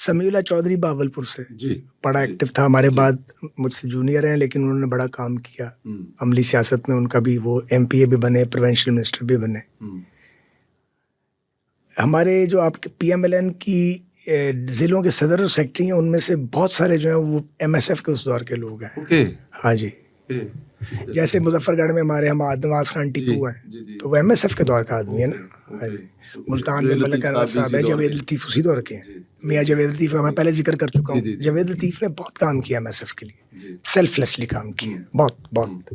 سمیع اللہ چودھری باولپور سے جی بڑا ایکٹیو تھا ہمارے بعد، مجھ سے جونیئر ہیں لیکن انہوں نے بڑا کام کیا عملی سیاست میں. ان کا بھی وہ ایم پی اے بھی بنے، پروونشل منسٹر بھی بنے. ہمارے جو آپ کے پی ایم ایل این کی ضلعوں کے صدر اور سیکٹری ہیں، ان میں سے بہت سارے جو ہیں وہ ایم ایس ایف کے اس دور کے لوگ ہیں. ہاں جی، جیسے مظفر گڑھ میں ہمارے نواز خان ٹیپو ہیں تو وہ ایم ایس ایف کے دور کا آدمی ہے نا. ملتان میں ملک انور صاحب ہے، جاوید لطیف اسی دور کے ہیں. میاں جاوید لطیف کا میں پہلے ذکر کر چکا ہوں. جاوید لطیف نے بہت کام کیا ایم ایس ایف کے لیے، سیلف لیسلی کام کیا، بہت.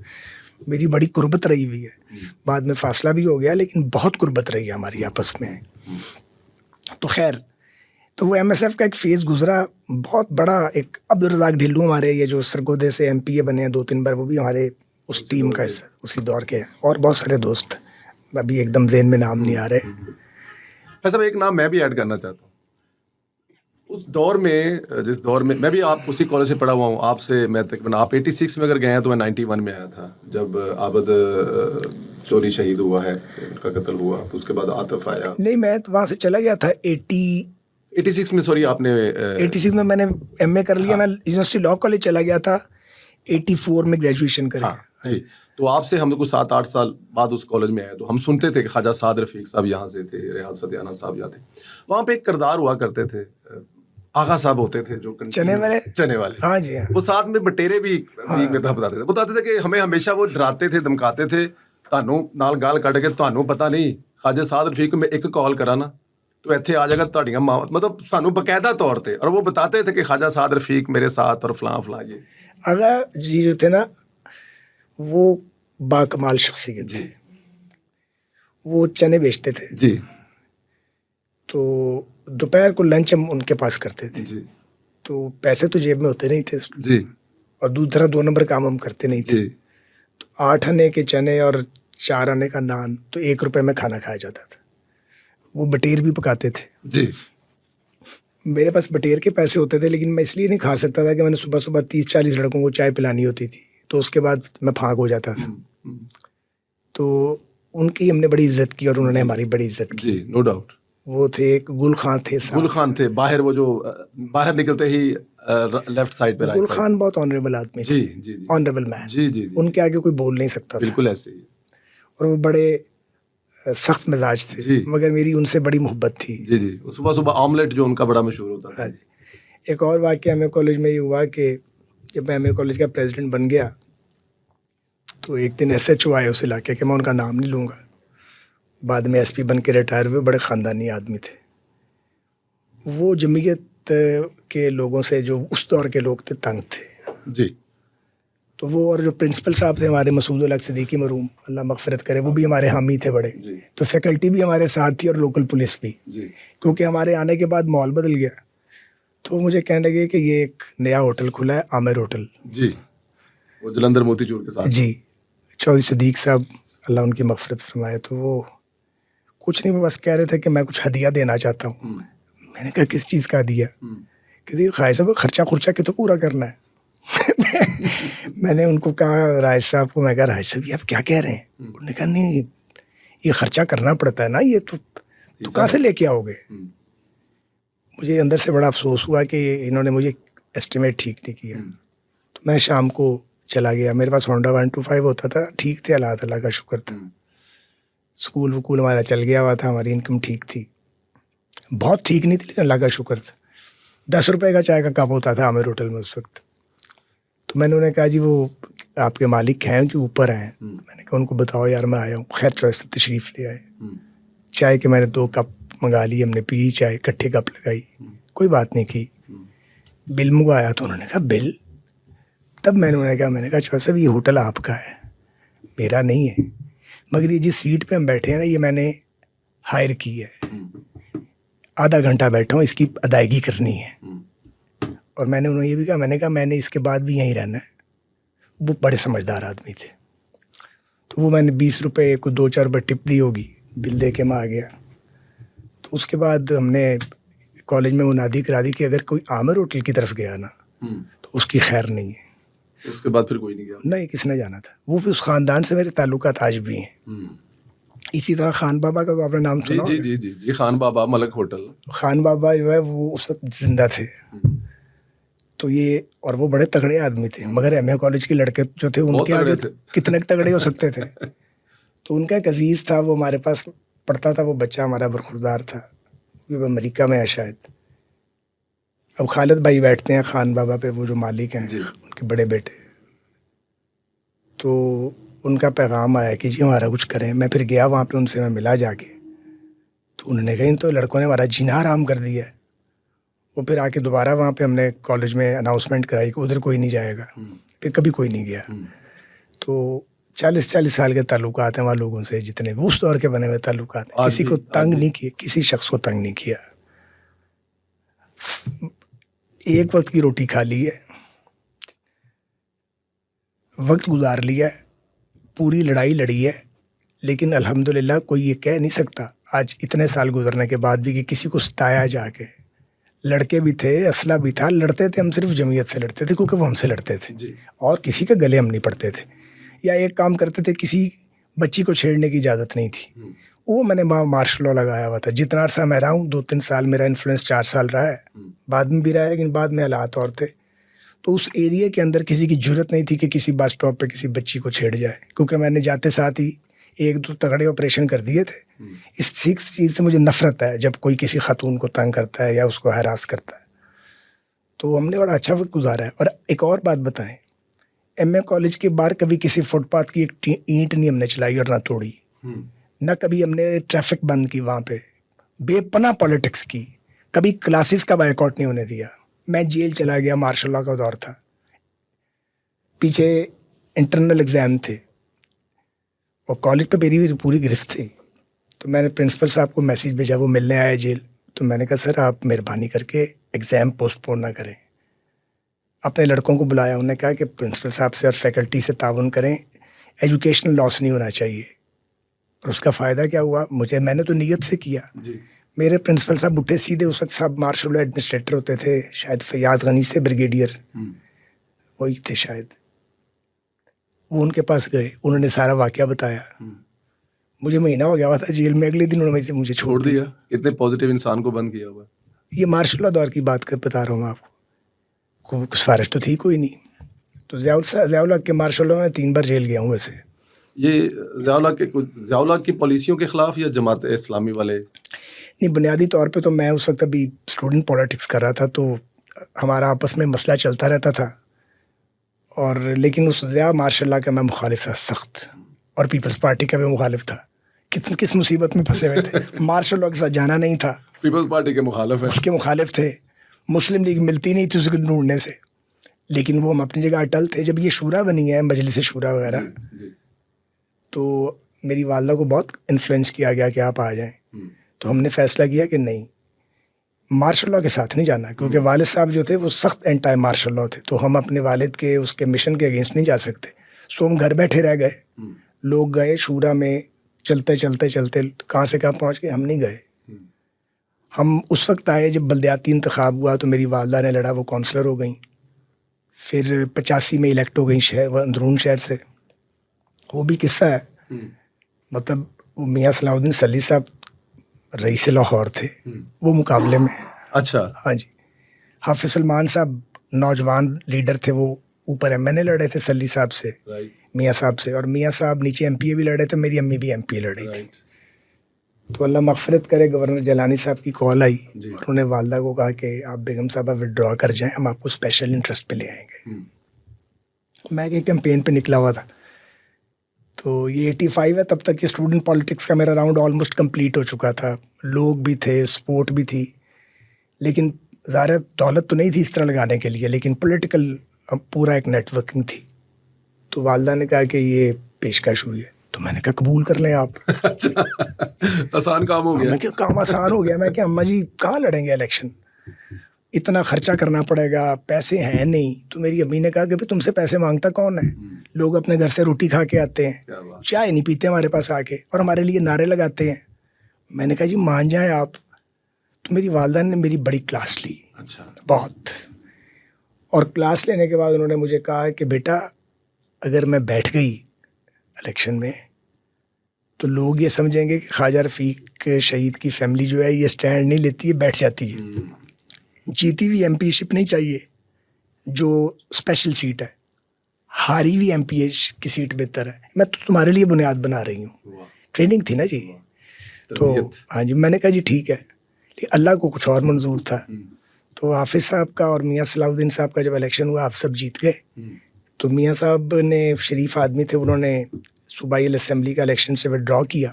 میری بڑی قربت رہی ہوئی ہے، بعد میں فاصلہ بھی ہو گیا لیکن بہت قربت رہی ہے ہماری آپس میں. تو خیر، تو وہ ایم ایس ایف کا ایک فیز گزرا بہت بڑا. ایک عبدالرزاق ڈھلو ہمارے یہ جو سرگودے سے ایم پی اے بنے ہیں 2-3 بار، وہ بھی ہمارے اس ٹیم کا حصہ، اسی دور کے. اور بہت سارے دوست ابھی ایک دم ذہن میں نام نہیں آ رہے. صاحب ایک نام میں بھی ایڈ کرنا چاہتا ہوں. اس دور میں، جس دور میں میں بھی آپ اسی کالج سے پڑھا ہوا ہوں آپ سے، میں تقریباً آپ 86 میں اگر گئے ہیں تو میں 91 میں آیا تھا جب عابد چوری شہید ہوا ہے، ان کا قتل ہوا. اس کے بعد عاطف آیا. نہیں، میں وہاں سے چلا گیا تھا 86 میں. سوری، آپ نے 86 میں نے ایم اے کر لیا. میں یونیورسٹی لاء کالج چلا گیا تھا 84 میں گریجویشن کری. جی، تو آپ سے ہم کو 7-8 سال بعد اس کالج میں آئے تو ہم سنتے تھے کہ خواجہ سعد رفیق صاحب یہاں سے تھے، ریاض فتح صاحب یہاں تھے. وہاں پہ ایک کردار ہوا کرتے تھے، آغا صاحب ہوتے تھے جو چنے والے. ہاں جی، وہ ساتھ میں بٹیرے بھی بتاتے تھے کہ ہمیں ہمیشہ وہ ڈراتے تھے، دھمکاتے تھے، تانوں نال گال کٹ کے تانوں پتہ نہیں خواجہ سعد رفیق میں ایک کال کرانا تو ایتھے آ جائے گا تہاڈیاں ماں، مطلب سانوں باقاعدہ طور پہ. اور وہ بتاتے تھے کہ خواجہ سعد رفیق میرے ساتھ اور فلاں فلاں. یہ آغا جی جو تھے نا وہ با کمال شخصیت تھے. وہ چنے بیچتے تھے جی، تو دوپہر کو لنچ ہم ان کے پاس کرتے تھے. جی، تو پیسے تو جیب میں ہوتے نہیں تھے جی، اور دوسرا 2 نمبر کام ہم کرتے نہیں تھے. تو 8 آنے کے چنے اور 4 آنے کا نان تو 1 روپے میں کھانا کھایا جاتا تھا. وہ بٹیر بھی پکاتے تھے. جی، میرے پاس بٹیر کے پیسے ہوتے تھے لیکن میں اس لیے نہیں کھا سکتا تھا کہ میں نے صبح 30-40 لڑکوں کو چائے پلانی ہوتی تھی تو اس کے بعد میں پھانک ہو جاتا تھا. تو ان کی ہم نے بڑی عزت کی اور انہوں نے ہماری بڑی عزت کی. جی، نو ڈاؤٹ. وہ تھے ایک گل خان تھے. گل خان تھے باہر، وہ جو باہر نکلتے ہی لیفٹ سائڈ پہ گل خان بہت آنریبل آدمی تھے. جی، آنریبل مین. جی، جی، ان کے آگے کوئی بول نہیں سکتا. بالکل ایسے ہی. اور وہ بڑے سخت مزاج تھے مگر میری ان سے بڑی محبت تھی. جی، جی، صبح آملیٹ جو ان کا بڑا مشہور ہوتا تھا. ایک اور واقعہ ایم اے کالج میں یہ ہوا کہ جب میں ایم اے کالج کا پریزیڈنٹ بن گیا تو ایک دن ایس ایچ او آئے اس علاقے کے، میں ان کا نام نہیں لوں گا، بعد میں ایس پی بن کے ریٹائر ہوئے. بڑے خاندانی آدمی تھے. وہ جمعیت کے لوگوں سے، جو اس دور کے لوگ تھے، تنگ تھے. جی. تو وہ اور جو پرنسپل صاحب تھے ہمارے مسعود الحق صدیقی مرحوم، اللہ مغفرت کرے، وہ بھی ہمارے حامی تھے بڑے. تو فیکلٹی بھی ہمارے ساتھ تھی اور لوکل پولیس بھی. کیونکہ ہمارے آنے کے بعد ماحول بدل گیا تو مجھے کہنے لگے کہ یہ ایک نیا ہوٹل کھلا ہے، عامر ہوٹل. جی، وہ جلندھر موتی چور کے ساتھ. جی، چودھری صدیق صاحب اللہ ان کی مغفرت فرمائے. تو وہ کچھ نہیں، وہ بس کہہ رہے تھے کہ میں کچھ ہدیہ دینا چاہتا ہوں. میں نے کہا کس چیز کا ہدیہ؟ کہ خواہش صاحب خرچہ کے تو پورا کرنا ہے. میں نے ان کو کہا راج صاحب کو، میں کہا راج صاحب یہ آپ کیا کہہ رہے ہیں؟ انہوں نے کہا نہیں، یہ خرچہ کرنا پڑتا ہے نا، یہ تو کہاں سے لے کے آؤ گے؟ مجھے اندر سے بڑا افسوس ہوا کہ انہوں نے مجھے ایسٹیمیٹ ٹھیک نہیں کیا. تو میں شام کو چلا گیا. میرے پاس ہونڈا 125 ہوتا تھا. ٹھیک تھے، اللہ تعالیٰ کا شکر تھا. اسکول وکول ہمارا چل گیا ہوا تھا، ہماری انکم ٹھیک تھی. بہت ٹھیک نہیں تھی لیکن اللہ کا شکر تھا. 10 روپے کا چائے کا کپ ہوتا تھا عامر ہوٹل میں اس وقت. تو میں نے انہیں کہا جی وہ آپ کے مالک ہیں جو اوپر ہیں. میں نے کہا ان کو بتاؤ یار میں آیا ہوں. خیر چوائس سے تشریف لے آئے. چائے کے میں نے 2 کپ منگا لی، ہم نے پی چائے، اکٹھے کپ لگائی، کوئی بات نہیں کی. بل منگوایا تو انہوں نے کہا بل. تب میں نے کہا چوائس صاحب یہ ہوٹل آپ کا ہے، میرا نہیں ہے، مگر یہ جس سیٹ پہ ہم بیٹھے ہیں نا یہ میں نے ہائر کی ہے، آدھا گھنٹہ بیٹھا ہوں، اس کی ادائیگی کرنی ہے. اور میں نے انہوں نے یہ بھی کہا، میں نے کہا میں نے اس کے بعد بھی یہیں رہنا ہے. وہ بڑے سمجھدار آدمی تھے. تو وہ میں نے 20 روپے کو 2-4 روپے ٹپ دی ہوگی، بل دے کے میں آ گیا. تو اس کے بعد ہم نے کالج میں منادی کرا دی کہ اگر کوئی عامر ہوٹل کی طرف گیا نا تو اس کی خیر نہیں ہے. اس کے بعد پھر کوئی نہیں گیا؟ نہیں، کس نے جانا تھا. وہ پھر اس خاندان سے میرے تعلقات آج بھی ہیں. اسی طرح خان بابا کا تو آپ نے نام جی سنا جی ہوگا. جی جی جی خان بابا ملک ہوٹل. خان بابا جو ہے وہ اس وقت زندہ تھے. تو یہ اور وہ بڑے تگڑے آدمی تھے, مگر ایم اے کالج کے لڑکے جو تھے ان بہت کے تگڑے آگے تھے. کتنے تگڑے ہو سکتے تھے. تو ان کا ایک عزیز تھا, وہ ہمارے پاس پڑھتا تھا, وہ بچہ ہمارا برخوردار تھا, وہ امریکہ میں ہے شاید. اب خالد بھائی بیٹھتے ہیں خان بابا پہ, وہ جو مالک ہیں جی. ان کے بڑے بیٹے. تو ان کا پیغام آیا کہ جی ہمارا کچھ کریں. میں پھر گیا وہاں پہ, ان سے میں ملا جا کے. تو انہوں نے کہا ان تو لڑکوں نے ہمارا جینا حرام کر دیا ہے. وہ پھر آ کے دوبارہ وہاں پہ ہم نے کالج میں اناؤنسمنٹ کرائی کہ ادھر کوئی نہیں جائے گا. پھر کبھی کوئی نہیں گیا. تو 40 سال کے تعلقات ہیں وہاں لوگوں سے, جتنے بھی اس دور کے بنے ہوئے تعلقات ہیں. کسی کو تنگ نہیں کیا, کسی شخص کو تنگ نہیں کیا. ایک وقت کی روٹی کھا لی ہے, وقت گزار لیا ہے, پوری لڑائی لڑی ہے, لیکن الحمدللہ کوئی یہ کہہ نہیں سکتا آج اتنے سال گزرنے کے بعد بھی کہ کسی کو ستایا جا کے. لڑکے بھی تھے, اسلحہ بھی تھا, لڑتے تھے ہم صرف جمعیت سے لڑتے تھے کیونکہ وہ ہم سے لڑتے تھے, اور کسی کے گلے ہم نہیں پڑتے تھے. یا ایک کام کرتے تھے, کسی بچی کو چھیڑنے کی اجازت نہیں تھی. وہ میں نے مارشل لا لگایا ہوا تھا. جتنا عرصہ میں رہا ہوں, 2-3 سال میرا انفلوئنس 4 سال رہا ہے, بعد میں بھی رہا ہے, لیکن بعد میں حالات اور تھے. تو اس ایریے کے اندر کسی کی جرت نہیں تھی کہ کسی بس اسٹاپ پہ کسی بچی کو چھیڑ جائے, کیونکہ میں نے جاتے ساتھ ہی 1-2 تگڑے آپریشن کر دیے تھے. اس چیز سے مجھے نفرت ہے جب کوئی کسی خاتون کو تنگ کرتا ہے یا اس کو ہراس کرتا ہے. تو ہم نے بڑا اچھا وقت گزارا ہے. اور ایک اور بات بتائیں, ایم اے کالج کے باہر کبھی کسی فٹ پاتھ کی ایک اینٹ نہیں ہم نے چلائی اور نہ توڑی. نہ کبھی ہم نے ٹریفک بند کی وہاں پہ, بے پناہ پالیٹکس کی. کبھی کلاسز کا بائیک آؤٹ نہیں ہونے دیا. میں جیل چلا گیا, مارشل لا کا دور تھا, پیچھے انٹرنل ایگزام تھے اور کالج پہ میری پوری گرفت تھی. تو میں نے پرنسپل صاحب کو میسیج بھیجا, وہ ملنے آئے جیل. تو میں نے کہا سر آپ مہربانی کر کے ایگزام پوسٹ پون نہ کریں. اپنے لڑکوں کو بلایا, انہوں نے کہا کہ پرنسپل صاحب سے اور فیکلٹی سے تعاون کریں, ایجوکیشنل لاس نہیں ہونا چاہیے. اور اس کا فائدہ کیا ہوا مجھے, میں نے تو نیت سے کیا. میرے پرنسپل صاحب اٹھے سیدھے, اس وقت صاحب مارشل لا ایڈمنسٹریٹر ہوتے تھے, شاید فیاض غنی سے بریگیڈیئر وہی تھے شاید. وہ ان کے پاس گئے, انہوں نے سارا واقعہ بتایا. مجھے مہینہ ہو گیا ہوا تھا جیل میں, اگلے دن انہوں نے مجھے چھوڑ دیا. اتنے پازیٹیو انسان کو بند کیا ہوا. یہ مارشل لا دور کی بات بتا رہا ہوں میں آپ کو, سازش تو تھی کوئی نہیں. تو ضیاء الحق کے مارشل لا میں 3 بار جیل گیا ہوں ویسے. یہ ضیاء الحق کی پالیسیوں کے خلاف یا جماعت اسلامی والے؟ نہیں, بنیادی طور پہ تو میں اس وقت ابھی اسٹوڈنٹ پالیٹکس کر رہا تھا, تو ہمارا آپس میں مسئلہ چلتا رہتا تھا. اور لیکن اس ضیاء مارشل لا کا میں مخالف تھا سخت, اور پیپلز پارٹی کا بھی مخالف تھا. کس مصیبت میں پھنسے ہوئے تھے. مارشل لا کے ساتھ جانا نہیں تھا. پیپلز پارٹی کے مخالف ہیں, اس کے مخالف تھے. مسلم لیگ ملتی نہیں تھی اس کے ڈھونڈنے سے, لیکن وہ ہم اپنی جگہ اٹل تھے. جب یہ شورا بنی ہے, مجلس شورا وغیرہ, تو میری والدہ کو بہت انفلوئنس کیا گیا کہ آپ آ جائیں. تو ہم نے فیصلہ کیا کہ نہیں, مارشل لا کے ساتھ نہیں جانا, کیونکہ والد صاحب جو تھے وہ سخت اینٹائی مارشل لا تھے. تو ہم اپنے والد کے اس کے مشن کے اگینسٹ نہیں جا سکتے. سو ہم گھر بیٹھے رہ گئے. لوگ گئے شورا میں, چلتے چلتے چلتے کہاں سے کہاں پہنچ گئے, ہم نہیں گئے. ہم اس وقت آئے جب بلدیاتی انتخاب ہوا, تو میری والدہ نے لڑا, وہ کونسلر ہو گئیں. پھر 85 میں الیکٹ ہو گئیں اندرون شہر سے. وہ بھی قصہ ہے, مطلب میاں صلاح الدین سلی صاحب رئیس لاہور تھے وہ مقابلے میں. اچھا. ہاں جی. حافظ سلمان صاحب نوجوان لیڈر تھے, وہ اوپر ایم این اے لڑے تھے سلی صاحب سے, میاں صاحب سے. اور میاں صاحب نیچے ایم پی اے بھی لڑے تھے, میری امی بھی ایم پی اے لڑی تھی. تو اللہ مغفرت کرے, گورنر جیلانی صاحب کی کال آئی, اور انہوں نے والدہ کو کہا کہ آپ بیگم صاحبہ وڈرا کر جائیں, ہم آپ کو اسپیشل انٹرسٹ پہ لے آئیں گے. میں ایک کیمپین پہ نکلا ہوا تھا. تو یہ 85 ہے, تب تک یہ اسٹوڈنٹ پالیٹکس کا میرا راؤنڈ آلموسٹ کمپلیٹ ہو چکا تھا. لوگ بھی تھے, سپورٹ بھی تھی, لیکن ظاہر دولت تو نہیں تھی اس طرح لگانے کے لیے, لیکن پولیٹیکل پورا ایک نیٹ ورکنگ تھی. تو والدہ نے کہا کہ یہ پیشکش ہوئی ہے, تو میں نے کہا قبول کر لیں آپ. آسان کام ہو گیا. میں کہ کام آسان ہو گیا. میں کہ اماں جی کہاں لڑیں گے الیکشن, اتنا خرچہ کرنا پڑے گا, پیسے ہیں نہیں. تو میری امی نے کہا کہ تم سے پیسے مانگتا کون ہے, لوگ اپنے گھر سے روٹی کھا کے آتے ہیں, چائے نہیں پیتے ہمارے پاس آ کے, اور ہمارے لیے نعرے لگاتے ہیں. میں نے کہا جی مان جائیں آپ. تو میری والدہ نے میری بڑی کلاس لی. اچھا. بہت. اور کلاس لینے کے بعد انہوں نے مجھے کہا کہ بیٹا اگر میں بیٹھ گئی الیکشن میں تو لوگ یہ سمجھیں گے کہ خواجہ رفیق شہید کی فیملی جو ہے یہ سٹینڈ نہیں لیتی ہے, بیٹھ جاتی ہے. جیتی ہوئی ایم پی شپ نہیں چاہیے جو اسپیشل سیٹ ہے, ہاری ہوئی ایم پی کی سیٹ بہتر ہے. میں تو تمہارے لیے بنیاد بنا رہی ہوں, ٹریننگ تھی نا جی. تو ہاں جی, میں نے کہا جی ٹھیک ہے. لیکن اللہ کو کچھ اور منظور تھا. تو حافظ صاحب کا اور میاں صلاح الدین صاحب کا جب الیکشن ہوا, آپ سب جیت گئے. تو میاں صاحب نے, شریف آدمی تھے, انہوں نے صوبائی اسمبلی کا الیکشن سے وڈرا کیا.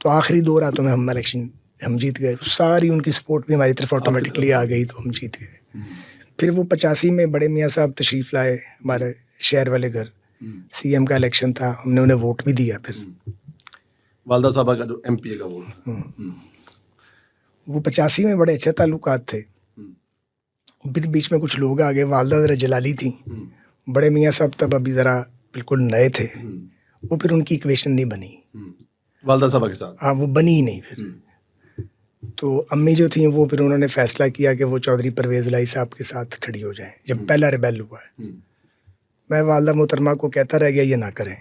تو آخری 2 راتوں میں ہم جیت گئے. ساری ان کی سپورٹ بھی ہماری طرف آٹومیٹکلی آ گئی, تو ہم جیت گئے. پھر وہ 85 میں بڑے میاں صاحب تشریف لائے ہمارے شہر والے گھر. سی ایم کا الیکشن تھا, ہم نے انہیں ووٹ بھی دیا. پھر والدہ صاحبہ کا جو ایم پی کا ووٹ, وہ 85 میں بڑے اچھے تعلقات تھے. پھر بیچ میں کچھ لوگ آ گئے. والدہ ذرا جلالی تھیں, بڑے میاں صاحب تب ابھی ذرا بالکل نئے تھے. وہ پھر ان کی ایکویشن نہیں بنی والدہ صاحبہ کے ساتھ. ہاں, وہ بنی ہی نہیں پھر. تو امی جو تھیں وہ پھر انہوں نے فیصلہ کیا کہ وہ چودھری پرویز الہی صاحب کے ساتھ کھڑی ہو جائیں. جب پہلا ریبیل ہوا ہے, میں والدہ محترمہ کو کہتا رہ گیا یہ نہ کریں.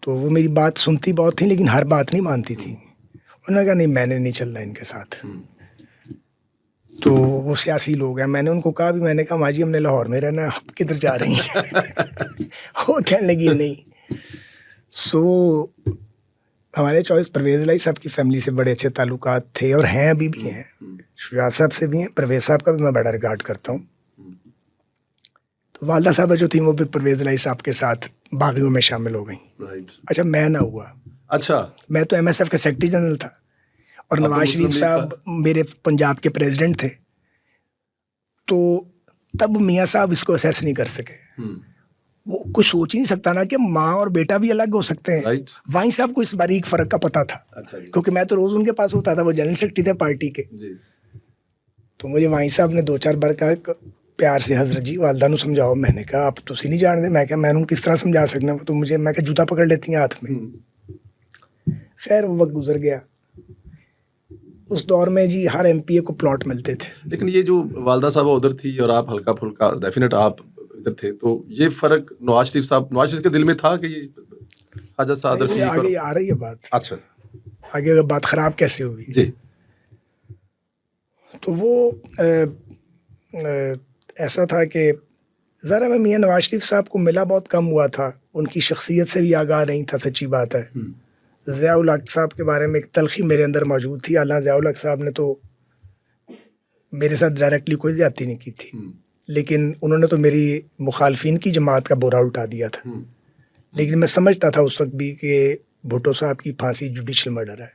تو وہ میری بات سنتی بہت تھی لیکن ہر بات نہیں مانتی تھی. انہوں نے کہا نہیں, میں نے نہیں چلنا ان کے ساتھ. تو وہ سیاسی لوگ ہیں. میں نے ان کو کہا بھی, میں نے کہا ماں جی ہم نے لاہور میں رہنا, آپ کدھر جا رہی ہیں؟ وہ کہنے لگی نہیں. سو ہمارے چوائس پرویز الہی صاحب کی فیملی سے بڑے اچھے تعلقات تھے اور ہیں, ابھی بھی ہیں. شجاعت صاحب سے بھی ہیں, پرویز صاحب کا بھی میں بڑا ریگارڈ کرتا ہوں. تو والدہ صاحبہ جو تھیں وہ پھر پرویز الہی صاحب کے ساتھ باغیوں میں شامل ہو گئیں. اچھا, میں نہ ہوا. اچھا, میں تو ایم ایس ایف کا سیکرٹری جنرل تھا, اور نواز شریف صاحب میرے پنجاب کے پریزیڈنٹ تھے. تو تب میاں صاحب اس کو اسیس نہیں کر سکے. وہ کچھ سوچ ہی نہیں سکتا نا کہ ماں اور بیٹا بھی الگ ہو سکتے ہیں. وائن صاحب کو اس باریک فرق کا پتا تھا, کیونکہ میں تو روز ان کے پاس ہوتا تھا, وہ جنرل سیکرٹری تھے پارٹی کے. تو مجھے وائن صاحب نے 2-4 بار کہا پیار سے, حضرت جی والدہ نو سمجھاؤ. میں نے کہا آپ تسی نہیں جان دے. میں کہا میں نے کس طرح سمجھا سکنا, تو مجھے, میں کہا جوتا پکڑ لیتی ہیں ہاتھ میں. خیر وہ وقت گزر گیا. اس دور میں جی ہر ایم پی اے کو پلاٹ ملتے تھے. لیکن یہ جو والدہ صاحبہ ادھر تھی اور آپ ہلکا پھلکا ڈیفینیٹ آپ ادھر تھے, تو یہ فرق نواز شریف کے دل میں تھا کہ یہ خواجہ سعد رفیق, آگے آ رہی ہے بات. اچھا, آگے اگر بات خراب کیسے ہوئی جی. تو وہ ایسا تھا کہ ذرا میں میاں نواز شریف صاحب کو ملا بہت کم ہوا تھا, ان کی شخصیت سے بھی آگاہ نہیں تھا, سچی بات ہے. ضیاء الحق صاحب کے بارے میں ایک تلخی میرے اندر موجود تھی. اللہ ضیاء الحق صاحب نے تو میرے ساتھ ڈائریکٹلی کوئی زیادتی نہیں کی تھی, لیکن انہوں نے تو میری مخالفین کی جماعت کا بورا الٹا دیا تھا. لیکن میں سمجھتا تھا اس وقت بھی کہ بھٹو صاحب کی پھانسی جوڈیشل مرڈر ہے.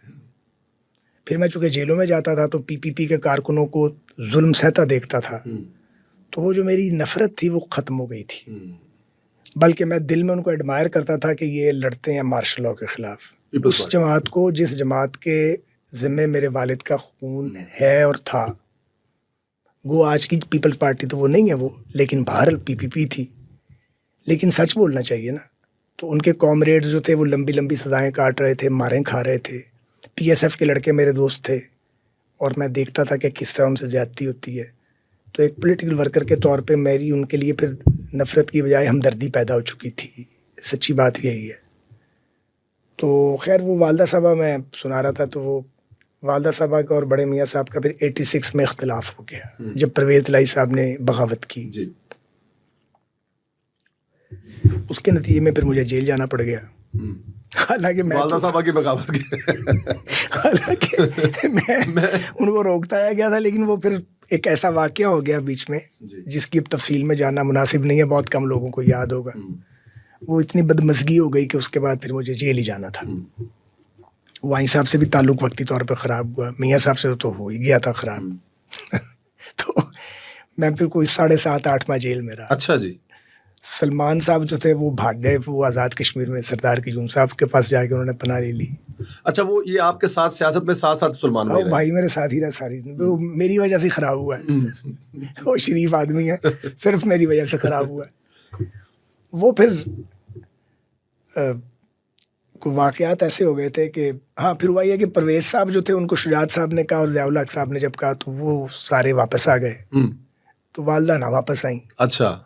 پھر میں چونکہ جیلوں میں جاتا تھا تو پی پی پی کے کارکنوں کو ظلم سہتا دیکھتا تھا, تو وہ جو میری نفرت تھی وہ ختم ہو گئی تھی. بلکہ میں دل میں ان کو ایڈمائر کرتا تھا کہ یہ لڑتے ہیں مارشل لاء کے خلاف. اس جماعت کو, جس جماعت کے ذمے میرے والد کا خون ہے اور تھا, وہ آج کی پیپلز پارٹی تو وہ نہیں ہے وہ, لیکن بہرحال پی پی پی تھی. لیکن سچ بولنا چاہیے نا. تو ان کے کامریڈز جو تھے وہ لمبی لمبی سزائیں کاٹ رہے تھے, ماریں کھا رہے تھے. پی ایس ایف کے لڑکے میرے دوست تھے, اور میں دیکھتا تھا کہ کس طرح ان سے زیادتی ہوتی ہے. تو ایک پولیٹیکل ورکر کے طور پہ میری ان کے لیے پھر نفرت کی بجائے ہمدردی پیدا ہو چکی تھی. سچی بات یہی ہے. تو خیر وہ والدہ صاحبہ میں سنا رہا تھا, تو وہ والدہ صاحبہ کا اور بڑے میاں صاحب کا پھر 86 میں اختلاف ہو گیا, جب پرویز الہی صاحب نے بغاوت کی. اس کے نتیجے میں پھر مجھے جیل جانا پڑ گیا. حالانکہ میں والدہ صاحبہ کی بغاوت کی حالانکہ میں ان کو روکتا آیا گیا تھا, لیکن وہ پھر ایک ایسا واقعہ ہو گیا بیچ میں جس کی اب تفصیل میں جاننا مناسب نہیں ہے, بہت کم لوگوں کو یاد ہوگا. وہ اتنی بدمزگی ہو گئی کہ اس کے بعد پھر مجھے جیل ہی جانا تھا. وائن صاحب سے بھی تعلق وقتی طور پہ خراب ہوا, میاں صاحب سے تو ہو ہی گیا تھا خراب. تو میں پھر کوئی 7.5-8 ماہ جیل میں رہا. اچھا جی. سلمان صاحب جو تھے وہ بھاگ گئے, وہ آزاد کشمیر میں سردار کیجون صاحب کے پاس جا کے انہوں نے پناہ لے لی. اچھا, وہ یہ آپ کے ساتھ سیاست میں ساتھ ساتھ سلمان بھائی میرے ساتھ ہی رہا ساری, وہ میری وجہ سے خراب ہوا ہے. وہ شریف آدمی ہے, صرف میری وجہ سے خراب ہوا ہے. وہ پھر واقعات ایسے ہو گئے تھے کہ ہاں پھر ہوا یہ کہ پرویز صاحب جو تھے ان کو شجاعت صاحب نے کہا اور ضیاء الحق صاحب نے جب کہا تو وہ سارے واپس آ گئے. تو والدہ نہ واپس آئیں. اچھا.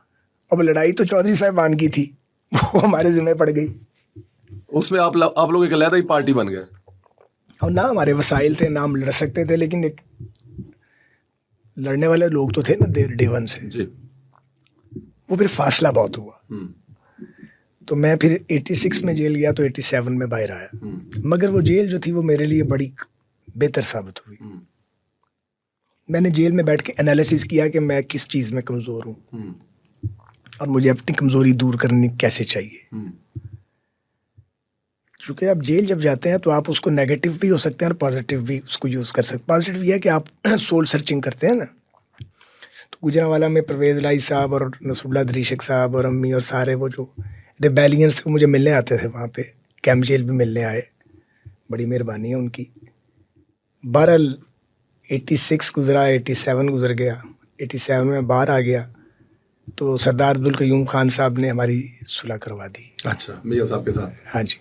اب لڑائی تو چودھری صاحبان کی تھی, وہ ہمارے ذمہ پڑ گئی. اس میں آپ لوگ ایک علیحدہ ہی پارٹی بن گئے. اور نہ ہمارے وسائل تھے، نہ ہم لڑ سکتے تھے، لیکن ایک لڑنے والے لوگ تو تھے نا ڈے ون سے. جی. وہ پھر فاصلہ بہت ہوا. تو میں پھر 86 میں جیل گیا تو 87 میں باہر آیا. مگر وہ جیل جو تھی وہ میرے لیے بڑی بہتر ثابت ہوئی. میں نے جیل میں بیٹھ کے انالیسس کیا کہ میں کس چیز میں کمزور ہوں اور مجھے اپنی کمزوری دور کرنی کیسے چاہیے. چونکہ آپ جیل جب جاتے ہیں تو آپ اس کو نیگیٹو بھی ہو سکتے ہیں اور پازیٹیو بھی اس کو یوز کر سکتے. پازیٹیو یہ ہے کہ آپ سول سرچنگ کرتے ہیں نا. تو گجرانوالہ میں پرویز الہی صاحب اور نصر اللہ دریشک صاحب اور امی اور سارے وہ جو ریبیلینس مجھے ملنے آتے تھے وہاں پہ، کیمپ جیل بھی ملنے آئے، بڑی مہربانی ہے ان کی. بہرحال 86 گزرا، 87 گزر گیا. 87 میں باہر آ گیا تو سردار عبدالقیوم خان صاحب نے ہماری صلح کروا دی. اچھا، میاں صاحب کے ساتھ. ہاں جی.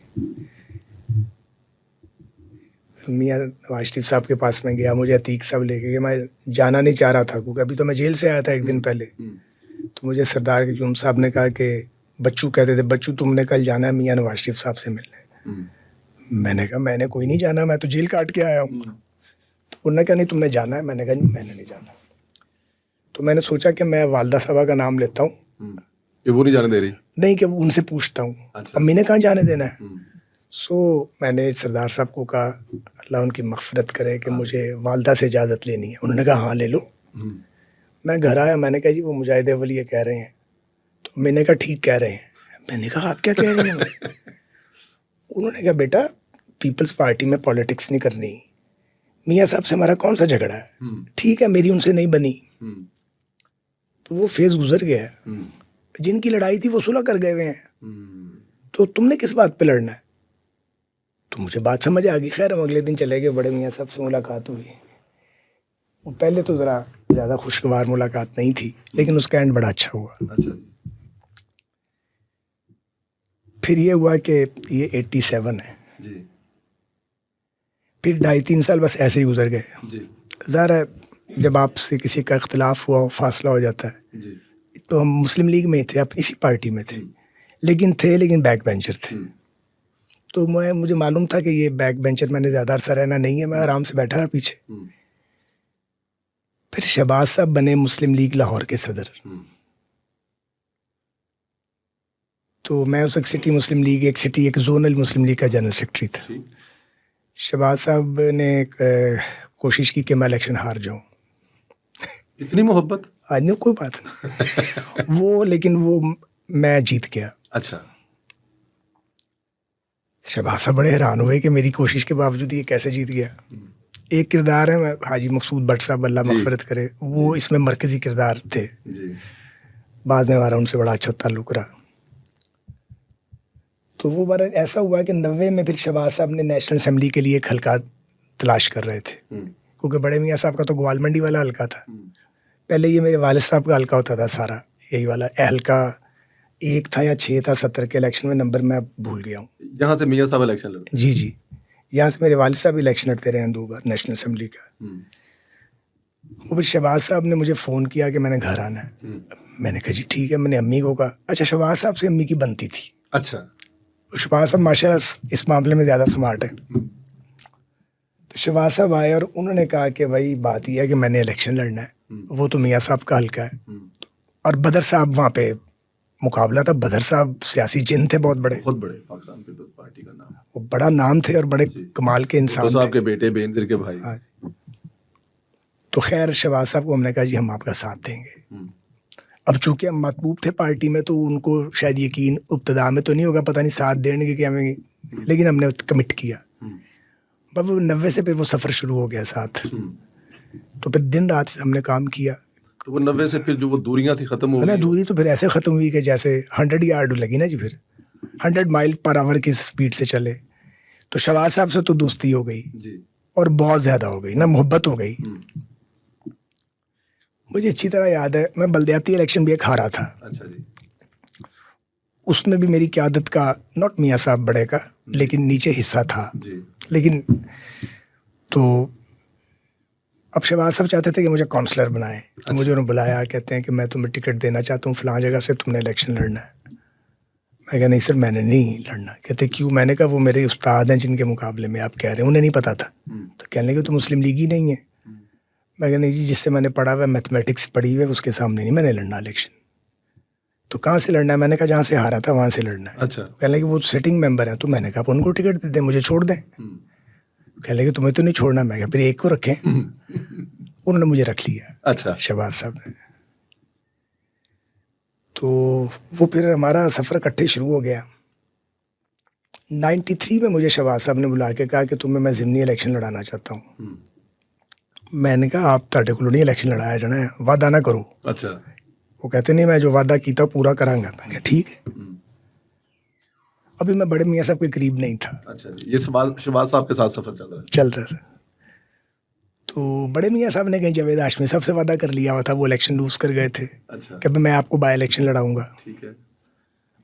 میاں نواز شریف صاحب کے پاس میں گیا، مجھے عتیق صاحب لے کے گیا. میں جانا نہیں چاہ رہا تھا کیونکہ ابھی تو میں جیل سے آیا تھا ایک دن پہلے. تو مجھے سردار قیوم صاحب نے کہا کہ بچو کہتے تھے، بچو تم نے کل جانا ہے میاں نواز شریف صاحب سے ملنے. میں نے کہا میں نے کوئی نہیں جانا، میں تو جیل کاٹ کے آیا ہوں. تو انہوں نے کہا نہیں تم نے جانا ہے. میں نے کہا نہیں میں نے نہیں جانا. تو میں نے سوچا کہ میں والدہ صاحبہ کا نام لیتا ہوں کہ وہ نہیں جانے دے رہی. نہیں کہ ان سے پوچھتا ہوں امی نے کہاں جانے دینا ہے. سو میں نے سردار صاحب کو کہا اللہ ان کی مغفرت کرے کہ مجھے والدہ سے اجازت لینی ہے. انہوں نے کہا ہاں لے لو. میں گھر آیا، میں نے کہا جی وہ مجاہد اولیہ کہہ رہے ہیں. تو میں نے کہا ٹھیک کہہ رہے ہیں. میں نے کہا آپ کیا کہہ رہے ہیں؟ انہوں نے کہا بیٹا پیپلز پارٹی میں پالیٹکس نہیں کرنی، میاں صاحب سے ہمارا کون سا جھگڑا ہے، ٹھیک ہے میری ان سے نہیں بنی تو وہ فیز گزر گیا ہے. جن کی لڑائی تھی وہ صلح کر گئے ہوئے ہیں، تو تم نے کس بات پہ لڑنا ہے. تو مجھے بات سمجھ آ گئی. خیر ہم اگلے دن چلے گئے، بڑے میاں صاحب سے ملاقات ہوئی. پہلے تو ذرا زیادہ خوشگوار ملاقات نہیں تھی لیکن اس کا اینڈ بڑا اچھا ہوا. اچھا. پھر یہ ہوا کہ یہ 87 ہے. جی. پھر 2.5-3 سال بس ایسے ہی گزر گئے. جی. ظاہر ہے جب آپ سے کسی کا اختلاف ہوا، فاصلہ ہو جاتا ہے. جی. تو ہم مسلم لیگ میں ہی تھے، آپ اسی پارٹی میں تھے، لیکن بیک بینچر تھے. تو مجھے معلوم تھا کہ یہ بیک بینچر میں نے زیادہ عرصہ رہنا نہیں ہے، میں آرام سے بیٹھا رہا پیچھے. پھر شہباز صاحب بنے مسلم لیگ لاہور کے صدر. تو میں اس ایک سٹی مسلم لیگ، ایک زونل مسلم لیگ کا جنرل سیکرٹری تھا. شہباز صاحب نے کوشش کی کہ میں الیکشن ہار جاؤں. اتنی محبت؟ آج نہیں کوئی بات نہیں لیکن وہ میں جیت گیا. اچھا. شہباز صاحب بڑے حیران ہوئے کہ میری کوشش کے باوجود یہ کیسے جیت گیا. ایک کردار ہے حاجی مقصود بٹ صاحب اللہ مغفرت کرے، وہ اس میں مرکزی کردار تھے. بعد میں ہمارا ان سے بڑا اچھا تعلق رہا. تو وہ بار ایسا ہوا کہ 90 میں پھر شہباز صاحب نے نیشنل اسمبلی کے لیے ایک حلقہ تلاش کر رہے تھے کیونکہ بڑے میاں صاحب کا تو گوال منڈی والا حلقہ تھا. پہلے یہ میرے والد صاحب کا حلقہ ہوتا تھا سارا یہی والا. حلقہ 1 تھا یا 6 تھا 70 کے الیکشن میں، نمبر میں بھول گیا ہوں. جہاں سے میاں صاحب الیکشن لڑتے؟ جی یہاں سے میرے والد صاحب الیکشن لڑتے رہے ہیں 2 بار نیشنل اسمبلی کا. وہ پھر شہباز صاحب نے مجھے فون کیا کہ میں نے گھر آنا ہے. میں نے کہا جی ٹھیک ہے. میں نے امی کو کہا. اچھا شہباز صاحب سے امی کی بنتی تھی. اچھا. شہباز صاحب ماشاء اللہ اس معاملے میں زیادہ سمارٹ ہے. تو شہباز صاحب آئے اور انہوں نے کہا کہ بھائی بات یہ ہے کہ میں نے الیکشن لڑنا ہے، وہ تو میاں صاحب کا حلقہ ہے. اور بدر صاحب وہاں پہ مقابلہ تھا. بدر صاحب سیاسی جن تھے، بہت بڑے پاکستان پیپلز پارٹی کا نام، وہ بڑا نام تھے اور بڑے کمال کے انسان صاحب کے بیٹے بینظیر کے بھائی. تو خیر شہباز صاحب کو ہم نے کہا جی ہم آپ کا ساتھ دیں گے. اب چونکہ ہم مطلوب تھے پارٹی میں تو ان کو شاید یقین ابتدا میں تو نہیں ہوگا، پتہ نہیں ساتھ دینے کے ہمیں، لیکن ہم نے کمٹ کیا. پر وہ 90 سے پھر وہ سفر شروع ہو گیا ساتھ. تو پھر دن رات ہم نے کام کیا. تو وہ 90 سے پھر جو وہ دوریاں تھی ختم ہو گئی. دوری تو پھر ایسے ختم ہوئی کہ جیسے 100 یارڈ لگی نا جی، پھر 100 مائل پر آور کی سپیڈ سے چلے. تو شہباز صاحب سے تو دوستی ہو گئی اور بہت زیادہ ہو گئی نا، محبت ہو گئی. مجھے اچھی طرح یاد ہے میں بلدیاتی الیکشن بھی ایک ہارا تھا. اچھا جی. اس میں بھی میری قیادت کا ناٹ میاں صاحب بڑے کا لیکن نیچے حصہ تھا. لیکن تو اب شہباز صاحب چاہتے تھے کہ مجھے کونسلر بنائیں. تو مجھے انہوں نے بلایا، کہتے ہیں کہ میں تمہیں ٹکٹ دینا چاہتا ہوں فلاں جگہ سے، تم نے الیکشن لڑنا ہے. میں کہا نہیں سر میں نے نہیں لڑنا. کہتے کیوں؟ میں نے کہا وہ میرے استاد ہیں جن کے مقابلے میں آپ کہہ رہے ہیں, انہیں نہیں پتا تھا. تو کہنے لگے تو مسلم لیگ ہی نہیں ہے. میں کہا نہیں جی جس سے میں نے پڑھا ہوا میتھمیٹکس پڑھی ہوئی ہے اس کے سامنے نہیں میں نے لڑنا الیکشن. تو کہاں سے لڑنا ہے؟ میں نے کہا جہاں سے ہارا تھا وہاں سے لڑنا ہے. اچھا. کہنے لگے وہ سٹنگ ممبر ہیں. تو میں نے کہا ان کو ٹکٹ دے دیں, مجھے چھوڑ دیں. کہنے لگے تمہیں تو نہیں چھوڑنا. میں کہا پھر ایک کو رکھیں. انہوں نے مجھے رکھ لیا. اچھا. شہباز صاحب نے. تو وہ پھر ہمارا سفر اکٹھے شروع ہو گیا. 93 میں مجھے شہباز صاحب نے بلا کے کہا کہ تمہیں میں ضمنی الیکشن لڑانا چاہتا ہوں. میں نے کہا آپ تاڑے کو نہیں الیکشن لڑایا جانا ہے, وعدہ نہ کرو. اچھا. وہ کہتے نہیں میں جو وعدہ کیتا پورا کروں گا. میں کہا ٹھیک ہے. ابھی میں بڑے میاں صاحب کے قریب نہیں تھا. اچھا. یہ شہباز صاحب کے ساتھ سفر چل رہا تھا. تو بڑے میاں صاحب نے کہیں جاوید ہاشمی صاحب سے وعدہ کر لیا ہوا تھا, وہ الیکشن لوز کر گئے تھے. اچھا. کہ میں آپ کو بائی الیکشن لڑاؤں گا. ٹھیک ہے.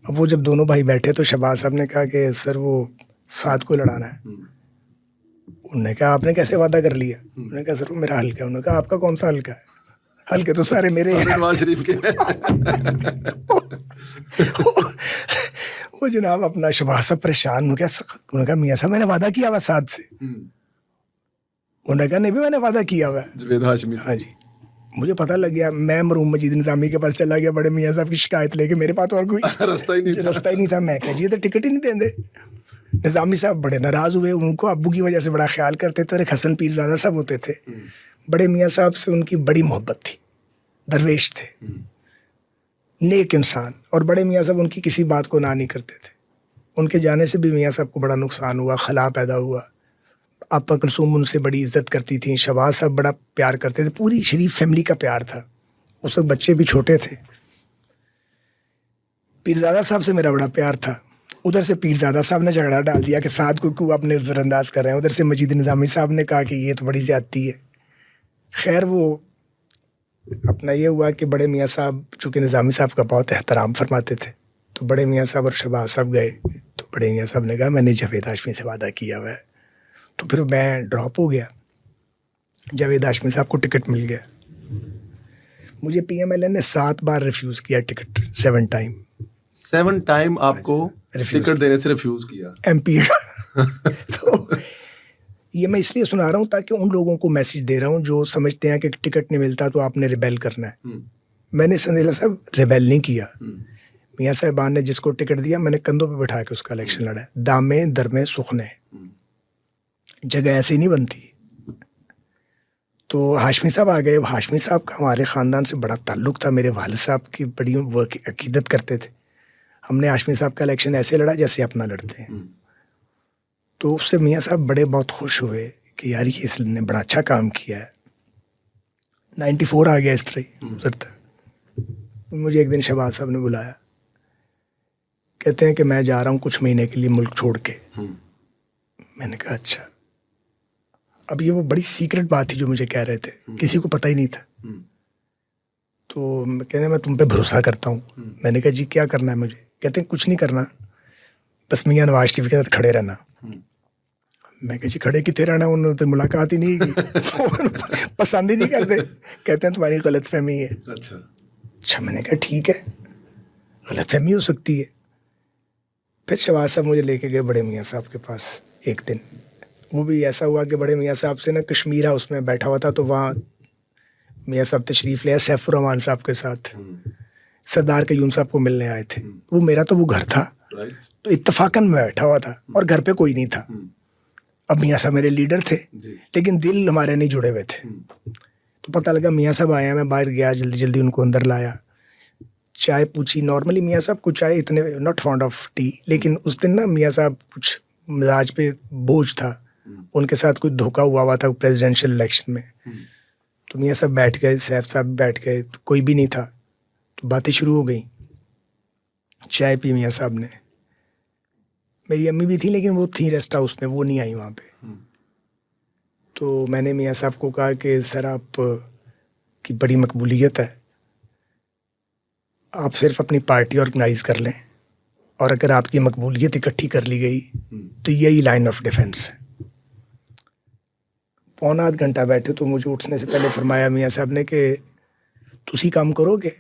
اب وہ جب دونوں بھائی بیٹھے تو شہباز صاحب نے کہا کہ سر وہ سعد کو لڑانا ہے. انہوں نے کہا آپ نے کیسے وعدہ کر لیا؟ انہوں نے کہا سر وہ میرا حلقہ ہے. انہوں نے کہا آپ کا کون سا حلقہ ہے؟ حلقے تو سارے میرے ہیں. نواز شریف کے. وہ جناب اپنا شہباز صاحب پریشان ہو گیا. انہوں نے کہا میاں صاحب میں نے وعدہ کیا ہوا سعد سے. انہوں نے کہا نہیں بھی میں نے وعدہ کیا ہوا ہے جاوید ہاشمی. ہاں جی. مجھے پتہ لگ گیا. میں مرحوم مجید نظامی کے پاس چلا گیا بڑے میاں صاحب کی شکایت لے کے. میرے پاس اور کوئی راستہ ہی نہیں تھا. میں کہا جی یہ تو ٹکٹ ہی نہیں دیں دے. نظامی صاحب بڑے ناراض ہوئے. ان کو ابو کی وجہ سے بڑا خیال کرتے تھے. اور ایک حسن پیرزادہ صاحب ہوتے تھے, بڑے میاں صاحب سے ان کی بڑی محبت تھی. درویش تھے, نیک انسان. اور بڑے میاں صاحب ان کی کسی بات کو نہ نہیں کرتے تھے. ان کے جانے سے بھی میاں صاحب کو بڑا نقصان ہوا, خلا پیدا ہوا. آپا کلثوم ان سے بڑی عزت کرتی تھیں. شہباز صاحب بڑا پیار کرتے تھے. پوری شریف فیملی کا پیار تھا. اس وقت بچے بھی چھوٹے تھے. پیرزادہ صاحب سے میرا بڑا پیار تھا. ادھر سے پیرزادہ صاحب نے جھگڑا ڈال دیا کہ سعد کو کیوں آپ نے نظر انداز کر رہے ہیں. ادھر سے مجید نظامی صاحب نے کہا کہ یہ تو بڑی زیادتی ہے. خیر وہ اپنا یہ ہوا کہ بڑے میاں صاحب چونکہ نظامی صاحب کا بہت احترام فرماتے تھے تو بڑے میاں صاحب اور شہباز صاحب گئے. تو بڑے میاں صاحب نے کہا میں نے جاوید ہاشمی سے وعدہ کیا ہوا ہے. تو پھر میں ڈراپ ہو گیا. جاوید ہاشمی صاحب کو ٹکٹ مل گیا. مجھے پی ایم ایل این نے 7 بار ریفیوز کیا ٹکٹ. 7 ٹائم آپ کو ٹکٹ دینے سے ریفیوز کیا ایم پی. تو یہ میں اس لیے سنا رہا ہوں تاکہ ان لوگوں کو میسج دے رہا ہوں جو سمجھتے ہیں کہ ٹکٹ نہیں ملتا تو آپ نے ریبیل کرنا ہے. میں نے سنیلا صاحب ریبیل نہیں کیا. میاں صاحبان نے جس کو ٹکٹ دیا میں نے کندھوں پہ بٹھا کے اس کا الیکشن لڑا. دامے درمے سخنے جگہ ایسی نہیں بنتی. تو ہاشمی صاحب آ گئے. ہاشمی صاحب کا ہمارے خاندان سے بڑا تعلق تھا. میرے والد صاحب کی بڑی وہ عقیدت کرتے تھے. ہم نے ہاشمی صاحب کا الیکشن ایسے لڑا جیسے اپنا لڑتے ہیں. تو اس سے میاں صاحب بڑے بہت خوش ہوئے کہ یار یہ اس نے بڑا اچھا کام کیا ہے. 94 آ گیا اس طرح ہی گزرتا. مجھے ایک دن شہباز صاحب نے بلایا. کہتے ہیں کہ میں جا رہا ہوں کچھ مہینے کے لیے ملک چھوڑ کے. میں نے کہا اچھا. اب یہ وہ بڑی سیکرٹ بات تھی جو مجھے کہہ رہے تھے, کسی کو پتہ ہی نہیں تھا. تو کہنے میں تم پہ بھروسہ کرتا ہوں. میں نے کہا جی کیا کرنا ہے مجھے؟ کہتے ہیں کچھ نہیں کرنا, بس میاں نواز شریف کے ساتھ کھڑے رہنا. میں کہا جی کھڑے کتنے رہنا, انہوں نے تو ملاقات ہی نہیں کی, پسند ہی نہیں کرتے. کہتے ہیں تمہاری غلط فہمی ہے. اچھا میں نے کہا ٹھیک ہے, غلط فہمی ہو سکتی ہے. پھر شہباز صاحب مجھے لے کے گئے بڑے میاں صاحب کے پاس ایک دن. وہ بھی ایسا ہوا کہ بڑے میاں صاحب سے نا کشمیرہ اس میں بیٹھا ہوا تھا, تو وہاں میاں صاحب تشریف لے سیف الرحمان صاحب کے ساتھ سردار قیوم صاحب کو ملنے آئے تھے. وہ میرا تو وہ گھر تھا, تو اتفاقاً میں بیٹھا ہوا تھا اور گھر پہ کوئی نہیں تھا. اب میاں صاحب میرے لیڈر تھے لیکن دل ہمارے نہیں جڑے ہوئے تھے. تو پتہ لگا میاں صاحب آئے ہیں. میں باہر گیا, جلدی جلدی ان کو اندر لایا, چائے پوچھی. نارملی میاں صاحب کو چائے اتنے ناٹ فانڈ آف ٹی, لیکن اس دن نا میاں صاحب کچھ مزاج پہ بوجھ تھا. ان کے ساتھ کوئی دھوکہ ہوا تھا پریزیڈینشیل الیکشن میں. تو میاں صاحب بیٹھ گئے, سیف صاحب بیٹھ گئے, تو کوئی بھی نہیں تھا. تو باتیں شروع ہو گئیں. چائے پی میاں صاحب نے. میری امی بھی تھی لیکن وہ تھیں ریسٹ ہاؤس میں, وہ نہیں آئی وہاں پہ. تو میں نے میاں صاحب کو کہا کہ سر آپ کی بڑی مقبولیت ہے, آپ صرف اپنی پارٹی آرگنائز کر لیں, اور اگر آپ کی مقبولیت اکٹھی کر لی گئی تو یہی لائن آف ڈیفینس ہے. 1.5 گھنٹہ بیٹھے تو مجھے اٹھنے سے پہلے فرمایا میاں صاحب نے کہ تسی کام کرو گے.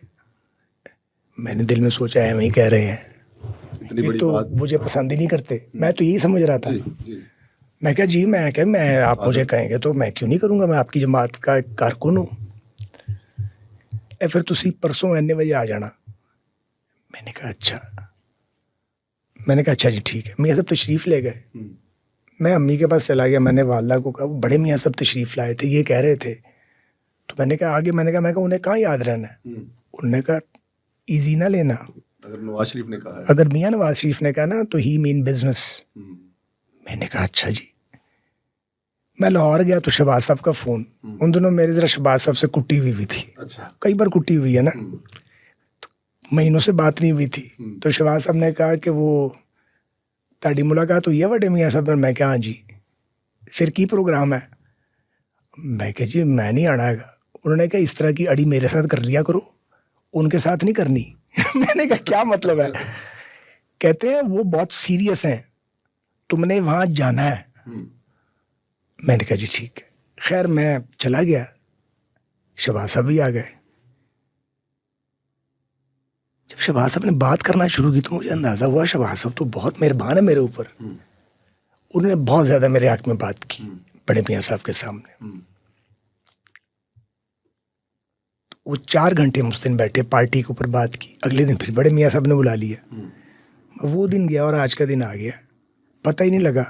میں نے دل میں سوچا ہے وہیں کہہ رہے ہیں, اتنی یہ بڑی تو بات. مجھے پسند ہی نہیں کرتے. میں تو یہی سمجھ رہا تھا. جی جی میں کہا جی میں آپ مجھے کہیں گے تو میں کیوں نہیں کروں گا, میں آپ کی جماعت کا ایک کارکن ہوں. پھر تسی پرسوں اینے بجے آ جانا. میں نے کہا اچھا جی ٹھیک ہے. میاں صاحب تشریف لے گئے. میں امی کے پاس چلا گیا. میں نے والدہ کو کہا وہ بڑے میاں صاحب تشریف لائے تھے, یہ کہہ رہے تھے. تو میں نے کہا آگے, میں نے کہا انہیں کہاں یاد رہنا ہے. انہوں نے کہا ایزی نہ لینا, اگر نواز شریف نے کہا ہے, اگر میاں نواز شریف نے کہا نا تو ہی مین بزنس. میں نے کہا اچھا جی. میں لاہور گیا تو شہباز صاحب کا فون. ان دنوں میرے ذرا شہباز صاحب سے کٹی ہوئی تھی. اچھا کئی بار کٹی ہوئی ہے نا, مہینوں سے بات نہیں ہوئی تھی. تو شہباز صاحب نے کہا کہ وہ تاڑی ملاقات ہوئی ہے بڑے میاں صاحب. میں کہا ہاں جی. پھر کی پروگرام ہے؟ میں کہا جی میں نہیں آنا ہے گا. انہوں نے کہا اس طرح کی اڑی میرے ساتھ کر لیا کرو, ان کے ساتھ نہیں کرنی. میں نے کہا کیا مطلب ہے؟ کہتے ہیں وہ بہت سیریس ہیں, تم نے وہاں جانا ہے. میں نے کہا جی ٹھیک ہے. خیر میں چلا گیا. شہباز صاحب بھی آ گئے. جب شہباز صاحب نے بات کرنا شروع کی تو مجھے اندازہ ہوا شہباز صاحب تو بہت مہربان ہے میرے اوپر. انہوں نے بہت زیادہ میرے حق میں بات کی بڑے میاں صاحب کے سامنے. وہ 4 گھنٹے مجھ دن بیٹھے, پارٹی کے اوپر بات کی. اگلے دن پھر بڑے میاں صاحب نے بلا لیا. وہ دن گیا اور آج کا دن آ گیا, پتہ ہی نہیں لگا.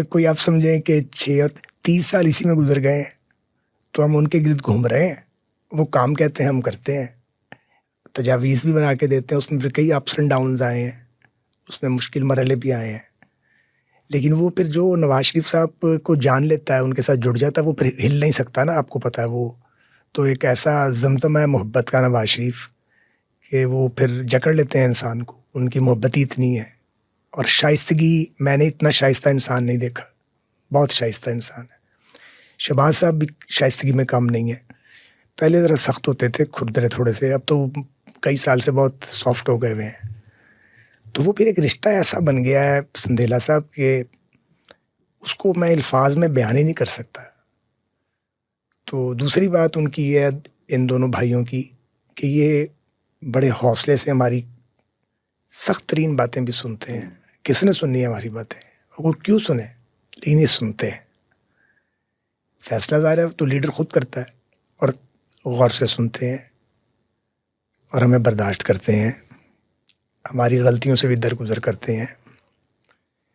کوئی آپ سمجھیں کہ 6 اور 30 سال اسی میں گزر گئے ہیں, تو ہم ان کے گرد گھوم رہے ہیں. وہ کام کہتے ہیں ہم کرتے ہیں, تجاویز بھی بنا کے دیتے ہیں. اس میں پھر کئی اپس اینڈ ڈاؤنز آئے ہیں, اس میں مشکل مرحلے بھی آئے ہیں. لیکن وہ پھر جو نواز شریف صاحب کو جان لیتا ہے, ان کے ساتھ جڑ جاتا ہے, وہ پھر ہل نہیں سکتا نا, آپ کو پتہ ہے. وہ تو ایک ایسا زمزم ہے محبت کا نواز شریف کہ وہ پھر جکڑ لیتے ہیں انسان کو. ان کی محبت ہی اتنی ہے. اور شائستگی, میں نے اتنا شائستہ انسان نہیں دیکھا, بہت شائستہ انسان ہے. شہباز صاحب بھی شائستگی میں کم نہیں ہے. پہلے ذرا سخت ہوتے تھے, کھردرے تھوڑے سے, اب تو کئی سال سے بہت سافٹ ہو گئے ہوئے ہیں. تو وہ پھر ایک رشتہ ایسا بن گیا ہے سندھیلا صاحب کہ اس کو میں الفاظ میں بیان ہی نہیں کر سکتا. تو دوسری بات ان کی یہ ہے, ان دونوں بھائیوں کی, کہ یہ بڑے حوصلے سے ہماری سخت ترین باتیں بھی سنتے ہیں. کس نے سننی ہے ہماری باتیں, اور وہ کیوں سنیں, لیکن یہ سنتے ہیں. فیصلہ ظاہر ہے تو لیڈر خود کرتا ہے, اور غور سے سنتے ہیں اور ہمیں برداشت کرتے ہیں, ہماری غلطیوں سے بھی درگزر کرتے ہیں.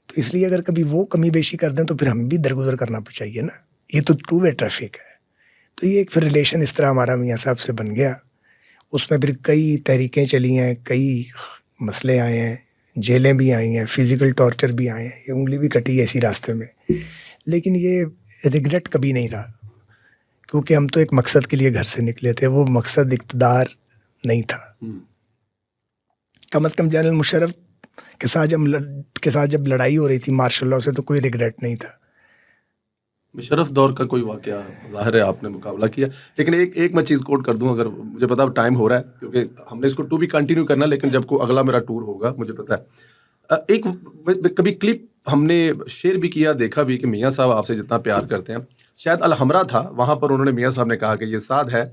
تو اس لیے اگر کبھی وہ کمی بیشی کر دیں تو پھر ہمیں بھی درگزر کرنا چاہیے نا. یہ تو ٹو وے ٹریفک ہے. تو یہ ایک پھر ریلیشن اس طرح ہمارا میاں صاحب سے بن گیا. اس میں پھر کئی تحریکیں چلی ہیں, کئی مسئلے آئے ہیں, جیلیں بھی آئی ہیں, فزیکل ٹارچر بھی آئے ہیں, یہ انگلی بھی کٹی ہے اسی راستے میں. لیکن یہ ریگریٹ کبھی نہیں رہا, کیونکہ ہم تو ایک مقصد کے لیے گھر سے نکلے تھے. وہ مقصد اقتدار نہیں تھا. کم از کم جنرل مشرف کے ساتھ جب لڑائی ہو رہی تھی مارشل لاء سے, تو کوئی ریگریٹ نہیں تھا. مشرف دور کا کوئی واقعہ ظاہر ہے آپ نے مقابلہ کیا. لیکن ایک میں چیز کوٹ کر دوں, اگر مجھے پتا ٹائم ہو رہا ہے, کیونکہ ہم نے اس کو ٹو بھی کنٹینیو کرنا, لیکن جب کو اگلا میرا ٹور ہوگا مجھے پتا ہے. ایک کبھی کلپ ہم نے شیئر بھی کیا, دیکھا بھی کہ میاں صاحب آپ سے جتنا پیار کرتے ہیں, شاید الحمرہ تھا, وہاں پر انہوں نے میاں صاحب نے کہا کہ یہ سعد ہے,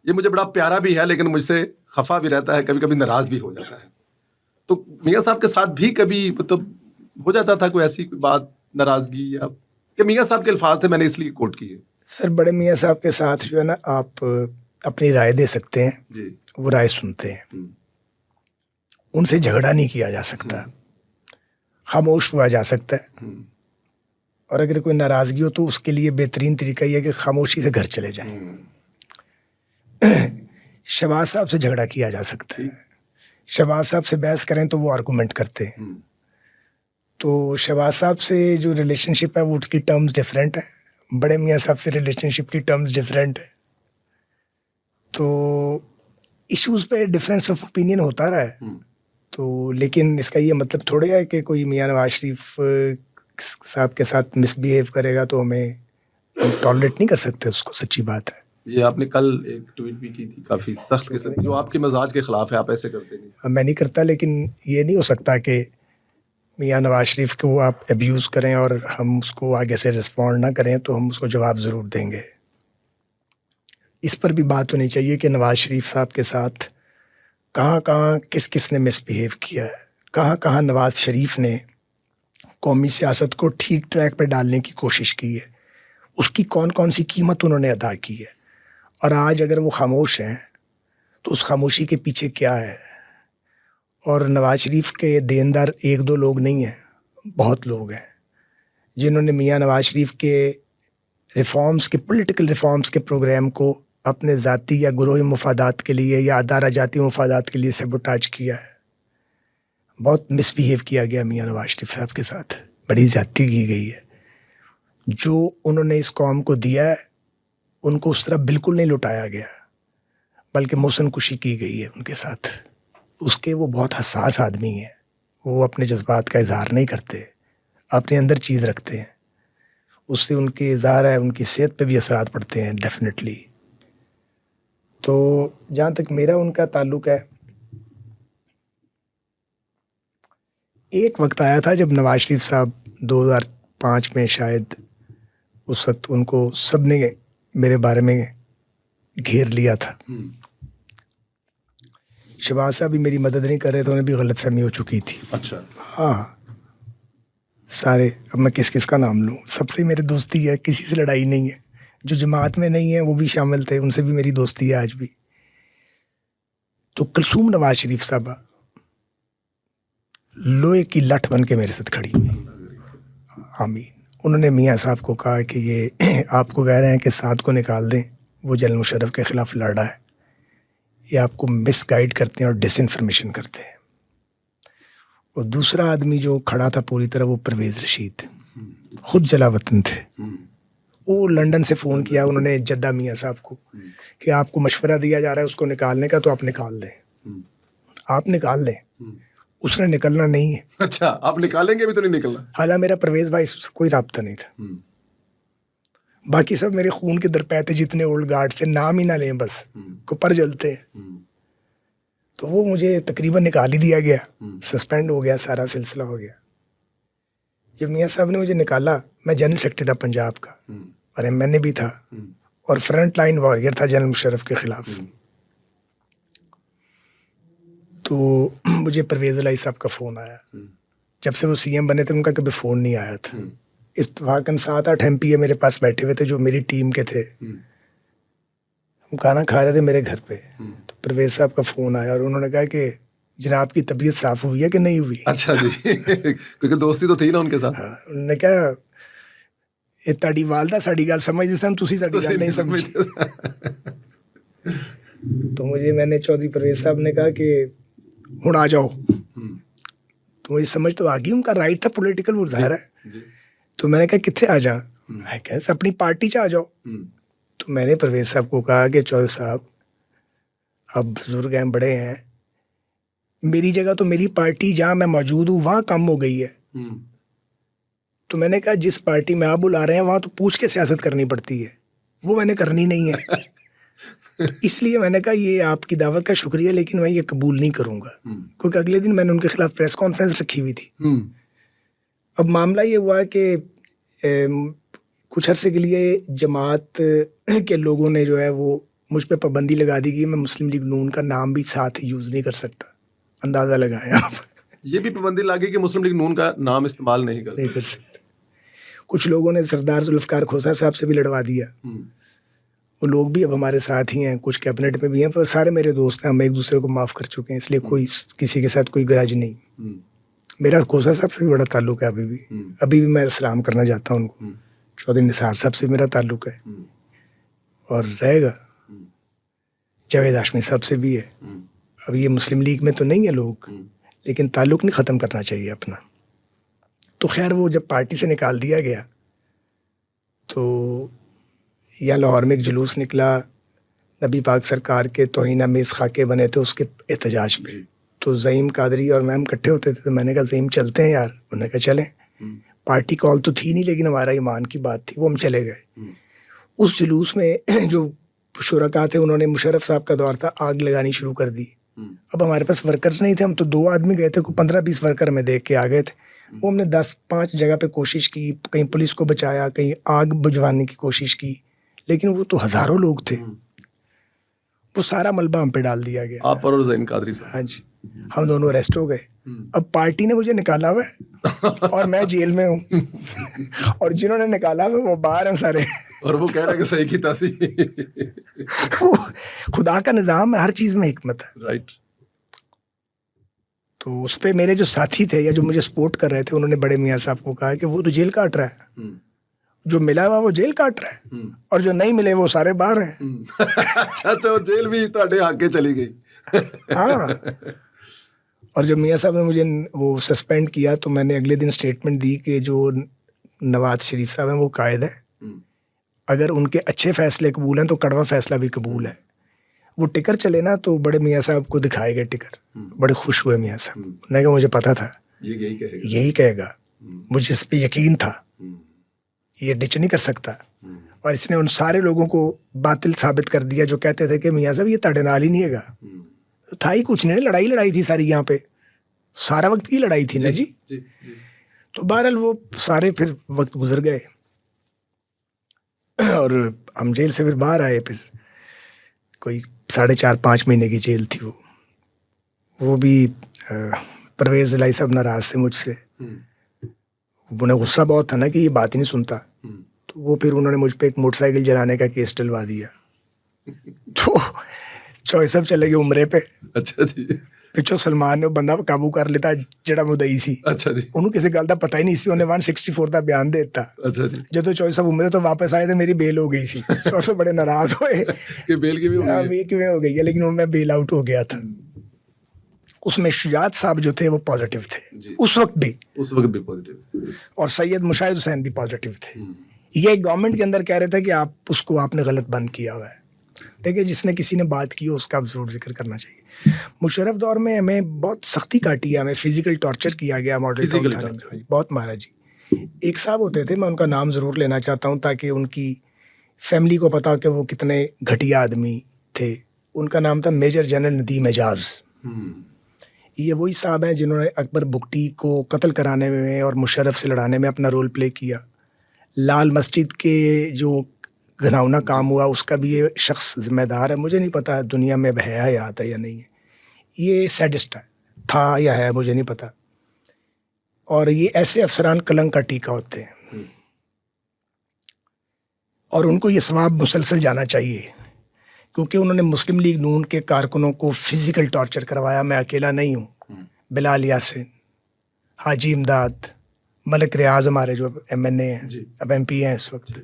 یہ مجھے بڑا پیارا بھی ہے, لیکن مجھ سے خفا بھی رہتا ہے, کبھی کبھی ناراض بھی ہو جاتا ہے. تو میاں صاحب کے ساتھ بھی کبھی مطلب ہو جاتا تھا کوئی ایسی کوئی بات, ناراضگی, یا کہ میاں صاحب کے الفاظ تھے, میں نے اس لیے کوٹ کیے. سر بڑے میاں صاحب کے ساتھ جو ہے نا, آپ اپنی رائے دے سکتے ہیں, جی, وہ رائے سنتے ہیں. ان سے جھگڑا نہیں کیا جا سکتا, خاموش ہوا جا سکتا ہے. اور اگر کوئی ناراضگی ہو تو اس کے لیے بہترین طریقہ یہ ہے کہ خاموشی سے گھر چلے جائیں. شہباز صاحب سے جھگڑا کیا جا سکتا ہے. شہباز صاحب سے بحث کریں تو وہ آرگومنٹ کرتے ہیں. تو شہباز صاحب سے جو ریلیشن شپ ہے وہ اس کی ٹرمز ڈفرینٹ ہے, بڑے میاں صاحب سے ریلیشن شپ کی ٹرمز ڈفرینٹ ہے. تو ایشوز پہ ڈفرینس آف اوپینین ہوتا رہا ہے. تو لیکن اس کا یہ مطلب تھوڑے ہے کہ کوئی میاں نواز شریف صاحب کے ساتھ مس بیہیو کرے گا تو ہم ٹالریٹ نہیں کر سکتے اس کو. سچی بات ہے. یہ آپ نے کل ایک ٹویٹ بھی کی تھی کافی سخت قسم کی, جو آپ کے مزاج کے خلاف ہے, آپ ایسے کرتے نہیں. میں نہیں کرتا, لیکن یہ نہیں ہو سکتا کہ میاں نواز شریف کو آپ ابیوز کریں اور ہم اس کو آگے سے رسپونڈ نہ کریں, تو ہم اس کو جواب ضرور دیں گے. اس پر بھی بات ہونی چاہیے کہ نواز شریف صاحب کے ساتھ کہاں کہاں کس کس نے مس بیہیو کیا ہے, کہاں کہاں نواز شریف نے قومی سیاست کو ٹھیک ٹریک پہ ڈالنے کی کوشش کی ہے, اس کی کون کون سی قیمت انہوں نے ادا کی ہے, اور آج اگر وہ خاموش ہیں تو اس خاموشی کے پیچھے کیا ہے. اور نواز شریف کے دیندار ایک دو لوگ نہیں ہیں, بہت لوگ ہیں جنہوں نے میاں نواز شریف کے ریفارمز کے, پولیٹیکل ریفارمز کے پروگرام کو اپنے ذاتی یا گروہی مفادات کے لیے یا ادارہ جاتی مفادات کے لیے سیبوٹاج کیا ہے. بہت مس بیہیو کیا گیا میاں نواز شریف صاحب کے ساتھ, بڑی زیادتی کی گئی ہے. جو انہوں نے اس قوم کو دیا ہے ان کو اس طرح بالکل نہیں لٹایا گیا, بلکہ محسن کشی کی گئی ہے ان کے ساتھ. اس کے وہ بہت حساس آدمی ہیں, وہ اپنے جذبات کا اظہار نہیں کرتے, اپنے اندر چیز رکھتے ہیں. اس سے ان کے اظہار ہے, ان کی صحت پہ بھی اثرات پڑتے ہیں ڈیفینیٹلی. تو جہاں تک میرا ان کا تعلق ہے, ایک وقت آیا تھا جب نواز شریف صاحب 2005 میں شاید, اس وقت ان کو سب نے میرے بارے میں گھیر لیا تھا. شہباز صاحب بھی میری مدد نہیں کر رہے تھے, انہیں بھی غلط فہمی ہو چکی تھی. اچھا. ہاں سارے, اب میں کس کس کا نام لوں, سب سے میری دوستی ہے, کسی سے لڑائی نہیں ہے. جو جماعت میں نہیں ہے وہ بھی شامل تھے, ان سے بھی میری دوستی ہے آج بھی. تو کلثوم نواز شریف صاحبہ لوہے کی لٹھ بن کے میرے ساتھ کھڑی ہوئی. آمین. انہوں نے میاں صاحب کو کہا کہ یہ آپ کو کہہ رہے ہیں کہ سعد کو نکال دیں, وہ جنرل مشرف کے خلاف لڑ رہا ہے, یہ آپ کو مس گائیڈ کرتے ہیں اور ڈس انفارمیشن کرتے ہیں. اور دوسرا آدمی جو کھڑا تھا پوری طرح, وہ پرویز رشید, خود جلا وطن تھے. وہ لنڈن سے فون کیا انہوں نے جدہ میاں صاحب کو کہ آپ کو مشورہ دیا جا رہا ہے اس کو نکالنے کا, تو آپ نکال دیں, آپ نکال دیں. اس نے نکلنا نہیں ہے. اچھا, آپ نکالیں گے بھی تو نہیں نکلنا. حالانکہ میرا پرویز بھائی سے کوئی رابطہ نہیں تھا. باقی سب میرے خون کے درپیتے جتنے اولڈ گارڈ سے, نام ہی نہ لیں بس, کو پر جلتے ہیں. تو وہ مجھے تقریباً نکال ہی دیا گیا, سسپینڈ ہو گیا, سارا سلسلہ ہو گیا. جب میاں صاحب نے مجھے نکالا, میں جنرل سیکرٹری تھا پنجاب کا, اور ایم این اے بھی تھا, اور فرنٹ لائن واریر تھا جنرل مشرف کے خلاف. تو مجھے پرویز الہی صاحب کا فون آیا. جب سے وہ سی ایم بنے تھے ان کا کبھی فون نہیں آیا تھا. اتفاقاً 7-8 ایم پی اے میرے پاس بیٹھے ہوئے تھے جو میری ٹیم کے تھے, ہم کھانا کھا رہے تھے میرے گھر پہ. تو پرویز صاحب کا فون آیا اور انہوں نے کہا کہ جناب کی طبیعت صاف ہوئی ہے کہ نہیں ہوئی. اچھا جی, کیونکہ دوستی تو تھی نا ان کے ساتھ. انہوں نے کہا یہ تاڑی والدہ ساڑی گل سمجھدے سن, تسی ساڑی گل نہیں سمجھی. تو میں نے چودھری پرویز صاحب نے کہا کہ ہن آ جاؤ. تو مجھے سمجھ تو آ گئی, ان کا رائٹ تھا پولیٹیکل, وہ ظاہر ہے. تو میں نے کہا کتنے آ جاؤں, میں کہا اپنی پارٹی چ آ جاؤ. تو میں نے پرویز صاحب کو کہا کہ چودھری صاحب اب بزرگ ہیں, بڑے ہیں, میری جگہ تو میری پارٹی جہاں میں موجود ہوں وہاں کم ہو گئی ہے. تو میں نے کہا جس پارٹی میں آپ بلا رہے ہیں وہاں تو پوچھ کے سیاست کرنی پڑتی ہے, وہ میں نے کرنی نہیں ہے. اس لیے میں نے کہا یہ آپ کی دعوت کا شکریہ, لیکن میں یہ قبول نہیں کروں گا, کیونکہ اگلے دن میں نے ان کے خلاف پریس کانفرنس رکھی ہوئی تھی. اب معاملہ یہ ہوا کہ کچھ عرصے کے لیے جماعت کے لوگوں نے جو ہے وہ مجھ پہ پابندی لگا دی کہ میں مسلم لیگ نون کا نام بھی ساتھ یوز نہیں کر سکتا. اندازہ لگائیں آپ. یہ بھی پابندی لگی کہ مسلم لیگ نون کا نام استعمال نہیں کر سکتے. کچھ لوگوں نے سردار ذوالفقار کھوسا صاحب سے بھی لڑوا دیا. وہ لوگ بھی اب ہمارے ساتھ ہی ہیں, کچھ کیبنٹ میں بھی ہیں, پر سارے میرے دوست ہیں, ہم ایک دوسرے کو معاف کر چکے ہیں, اس لیے کوئی کسی کے ساتھ کوئی گرج نہیں. میرا کھوسا صاحب سے بھی بڑا تعلق ہے ابھی بھی میں سلام کرنا چاہتا ہوں ان کو. چودھری نثار صاحب سے میرا تعلق ہے اور رہے گا. جاوید ہاشمی صاحب سے بھی ہے. اب یہ مسلم لیگ میں تو نہیں ہے لوگ, لیکن تعلق نہیں ختم کرنا چاہیے اپنا. تو خیر وہ جب پارٹی سے نکال دیا گیا تو یا لاہور میں ایک جلوس نکلا, نبی پاک سرکار کے توہین آمیز خاکے بنے تھے اس کے احتجاج پہ. تو زعیم قادری اور میں ہم اکٹھے ہوتے تھے, تو میں نے کہا زعیم چلتے ہیں یار. انہوں نے کہا چلیں. پارٹی کال تو تھی نہیں, لیکن ہمارا ایمان کی بات تھی, وہ ہم چلے گئے. اس جلوس میں جو شرکا تھے انہوں نے, مشرف صاحب کا دور تھا, آگ لگانی شروع کر دی. اب ہمارے پاس ورکرز نہیں تھے, ہم تو 2 آدمی گئے تھے, 15-20 ورکر میں دیکھ کے آ گئے تھے. وہ ہم نے 10-5 جگہ پہ کوشش کی, کہیں پولیس کو بچایا, کہیں آگ بجھوانے کی کوشش کی, لیکن وہ تو ہزاروں لوگ تھے. وہ سارا ملبہ ہم پہ ڈال دیا گیا. آپ پر اور زین قادری صاحب. ہاں جی, ہم دونوں اریسٹ ہو گئے. اب پارٹی نے مجھے نکالا ہوا ہے اور میں جیل میں ہوں, اور جنہوں نے نکالا ہوا وہ باہر ہیں سارے, اور وہ کہہ رہے ہیں کہ صحیح کی تاسی. خدا کا نظام ہے, ہر چیز میں حکمت ہے. رائٹ. تو اس پہ میرے جو ساتھی تھے یا جو مجھے سپورٹ کر رہے تھے, انہوں نے بڑے میاں صاحب کو کہا کہ وہ تو جیل کاٹ رہا ہے, جو ملا ہوا وہ جیل کاٹ رہا ہے, اور جو نہیں ملے وہ سارے باہر ہیں. اچھا, جیل بھی تہاڈے آگے چلی گئی. ہاں, اور جب میاں صاحب نے مجھے وہ سسپینڈ کیا تو میں نے اگلے دن اسٹیٹمنٹ دی کہ جو نواز شریف صاحب ہیں وہ قائد ہے, اگر ان کے اچھے فیصلے قبول ہیں تو کڑوا فیصلہ بھی قبول ہے. وہ ٹکر چلے نا تو بڑے میاں صاحب کو دکھائے گئے ٹکر, بڑے خوش ہوئے میاں صاحب. انہوں نے کہا مجھے پتا تھا یہی کہے گا, مجھے اس پہ یقین تھا, یہ ڈچ نہیں کر سکتا. اور اس نے ان سارے لوگوں کو باطل ثابت کر دیا جو کہتے تھے کہ میاں صاحب یہ تاڑے نال ہی نہیں ہے گا. تھا ہی کچھ نہیں, لڑائی تھی ساری, یہاں پہ سارا وقت کی لڑائی تھی نا جی. تو بہرحال وہ سارے پھر وقت گزر گئے اور ہم جیل سے پھر باہر آئے. پھر کوئی 4.5-5 مہینے کی جیل تھی وہ بھی. پرویز الہی صاحب ناراض تھے مجھ سے, انہیں غصہ بہت تھا نا کہ یہ بات ہی نہیں سنتا, تو وہ پھر انہوں نے مجھ پہ ایک موٹر سائیکل جلانے کا کیس ڈلوا دیا. تو چوہے صاحب چلے گئے عمرے پہ. اچھا جی. پچھو سلمان نے بندہ قابو کر لیتا جڑا مدعی سی. اچھا جی. انہوں کسی گل کا پتہ ہی نہیں سی, انہیں 164 کا بیان دیتا. اچھا جی. جب چوہے صاحب عمرے تو واپس آئے تو میری بیل ہو گئی سی, اور سے بڑے ناراض ہوئے کہ بیل کی بھی ہو گئی ہے, لیکن ان میں بیل آؤٹ ہو گیا تھا. اس میں شجاعت صاحب جو تھے وہ پازیٹیو تھے اس وقت بھی پازیٹیو, اور سید مشاہد حسین بھی پازیٹیو تھے. یہ گورنمنٹ کے اندر کہہ رہے تھے کہ آپ نے غلط بند کیا ہوا ہے. دیکھیں, جس نے کسی نے بات کی اس کا ضرور ذکر کرنا چاہیے. مشرف دور میں ہمیں بہت سختی کاٹی ہے, ہمیں فزیکل ٹارچر کیا گیا ماڈل ٹاؤن تھانے میں, بہت مارا جی. ایک صاحب ہوتے تھے, میں ان کا نام ضرور لینا چاہتا ہوں تاکہ ان کی فیملی کو پتا ہو کہ وہ کتنے گھٹیا آدمی تھے. ان کا نام تھا میجر جنرل ندیم اعجاز. یہ وہی صاحب ہیں جنہوں نے اکبر بگٹی کو قتل کرانے میں اور مشرف سے لڑانے میں اپنا رول پلے کیا. لال مسجد کے جو گھناؤنا کام ہوا اس کا بھی یہ شخص ذمہ دار ہے. مجھے نہیں پتا دنیا میں ہے حیات ہے یا نہیں ہے, یہ سیڈسٹ ہے, تھا یا ہے مجھے نہیں پتا. اور یہ ایسے افسران کلنگ کا ٹیکا ہوتے ہیں, اور ان کو یہ ثواب مسلسل جانا چاہیے, کیونکہ انہوں نے مسلم لیگ نون کے کارکنوں کو فزیکل ٹارچر کروایا. میں اکیلا نہیں ہوں, بلال یاسین, حاجی امداد, ملک ریاض ہمارے جو MNA ہیں, اب MP ہیں اس وقت,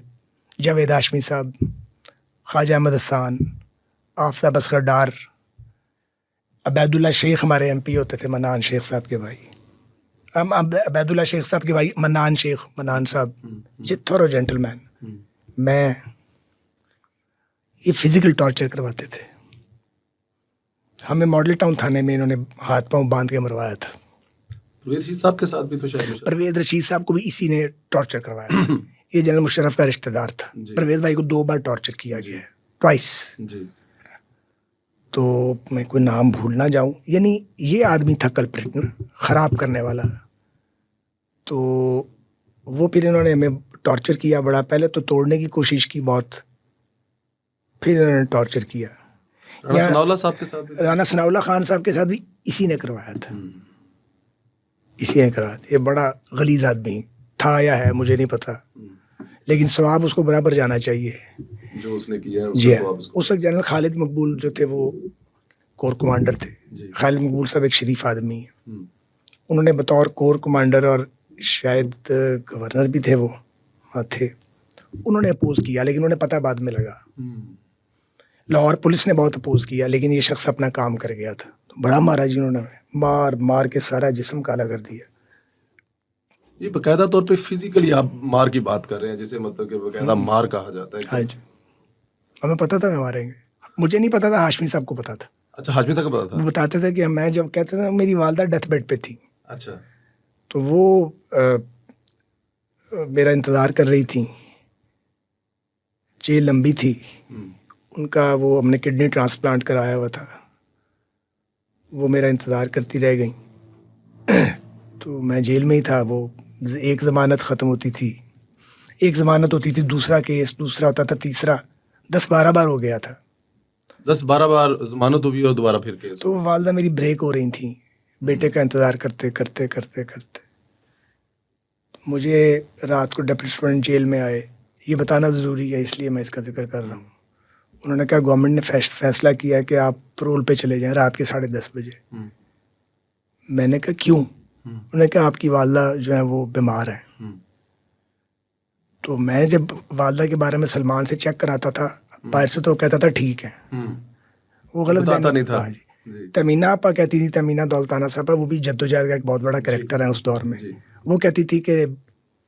جاوید ہاشمی صاحب, خواجہ احمد حسان, آفتاب اصغر ڈار, عبید اللہ شیخ ہمارے MP ہوتے تھے, منان شیخ صاحب کے بھائی, عبید اللہ شیخ صاحب کے بھائی منان صاحب, تھورو جینٹل مین. میں یہ فزیکل ٹارچر کرواتے تھے. ہمیں ماڈل ٹاؤن تھانے میں انہوں نے ہاتھ پاؤں باندھ کے مروایا تھا. پرویز رشید صاحب کے ساتھ بھی تو شاید پرویز رشید صاحب کو بھی اسی نے ٹارچر کروایا تھا. یہ جنرل مشرف کا رشتہ دار تھا. پرویز بھائی کو 2 بار ٹارچر کیا گیا ہے, ٹوائس. تو میں کوئی نام بھول نہ جاؤں, یعنی یہ آدمی تھا کلپریٹ, خراب کرنے والا. تو وہ پھر انہوں نے ہمیں ٹارچر کیا بڑا. پہلے تو توڑنے کی کوشش کی بہت, پھر انہوں نے ٹارچر کیا. رانا ثناءاللہ صاحب کے ساتھ, رانا ثناءاللہ خان صاحب کے ساتھ بھی اسی نے کروایا تھا. یہ بڑا غلیظ آدمی تھا یا ہے مجھے نہیں پتا, لیکن ثواب اس کو برابر جانا چاہیے جو اس نے کیا. جی, اس وقت جنرل خالد مقبول جو تھے وہ کور کمانڈر تھے. خالد مقبول صاحب ایک شریف آدمی ہیں. انہوں نے بطور کور کمانڈر اور شاید گورنر بھی تھے, وہ تھے, انہوں نے اپوز کیا, لیکن انہیں پتہ بعد میں لگا. لاہور پولیس نے بہت اپوز کیا, لیکن یہ شخص اپنا کام کر گیا تھا. بڑا مارا جی, انہوں نے مار کے سارا جسم کالا کر دیا. یہ باقاعدہ طور پہ فزیکلی آپ مار کی بات کر رہے ہیں, جسے مطلب کہ باقاعدہ مار کہا جاتا ہے. ہاں جی, ہمیں پتا تھا ماریں گے. مجھے نہیں پتا تھا, ہاشمی صاحب کو پتا تھا. اچھا, ہاشمی صاحب کو پتا تھا. وہ بتاتے تھے کہ میں جب کہتے تھے میری والدہ ڈیتھ بیڈ پہ تھی. اچھا. تو وہ میرا انتظار کر رہی تھیں. جیل لمبی تھی ان کا, وہ ہم نے کڈنی ٹرانسپلانٹ کرایا ہوا تھا. وہ میرا انتظار کرتی رہ گئیں. تو میں جیل میں ہی تھا. وہ ایک ضمانت ختم ہوتی تھی, ایک ضمانت ہوتی تھی, دوسرا کیس, دوسرا ہوتا تھا, تیسرا 10-12 بار ہو گیا تھا. 10-12 بار ضمانت ہوئی اور دوبارہ پھر کیس. تو والدہ میری بریک ہو رہی تھیں بیٹے کا انتظار کرتے کرتے کرتے کرتے. مجھے رات کو ڈپٹی سپرنٹینڈنٹ جیل میں آئے. یہ بتانا ضروری ہے اس لیے میں اس کا ذکر کر رہا ہوں. انہوں نے کہا گورنمنٹ نے فیصلہ کیا ہے کہ آپ پرول پہ چلے جائیں رات کے 10:30 بجے. میں نے کہا کیوں؟ انہوں نے کہا آپ کی والدہ جو ہیں وہ بیمار ہیں. تو میں جب والدہ کے بارے میں سلمان سے چیک کراتا تھا باہر سے تو کہتا تھا ٹھیک ہے. وہ غلط نہیں تھا. تمینہ آپا کہتی تھی, تمینہ دولتانہ صاحبہ, وہ بھی جدوجہد کا ایک بہت بڑا کریکٹر ہے اس دور میں. وہ کہتی تھی کہ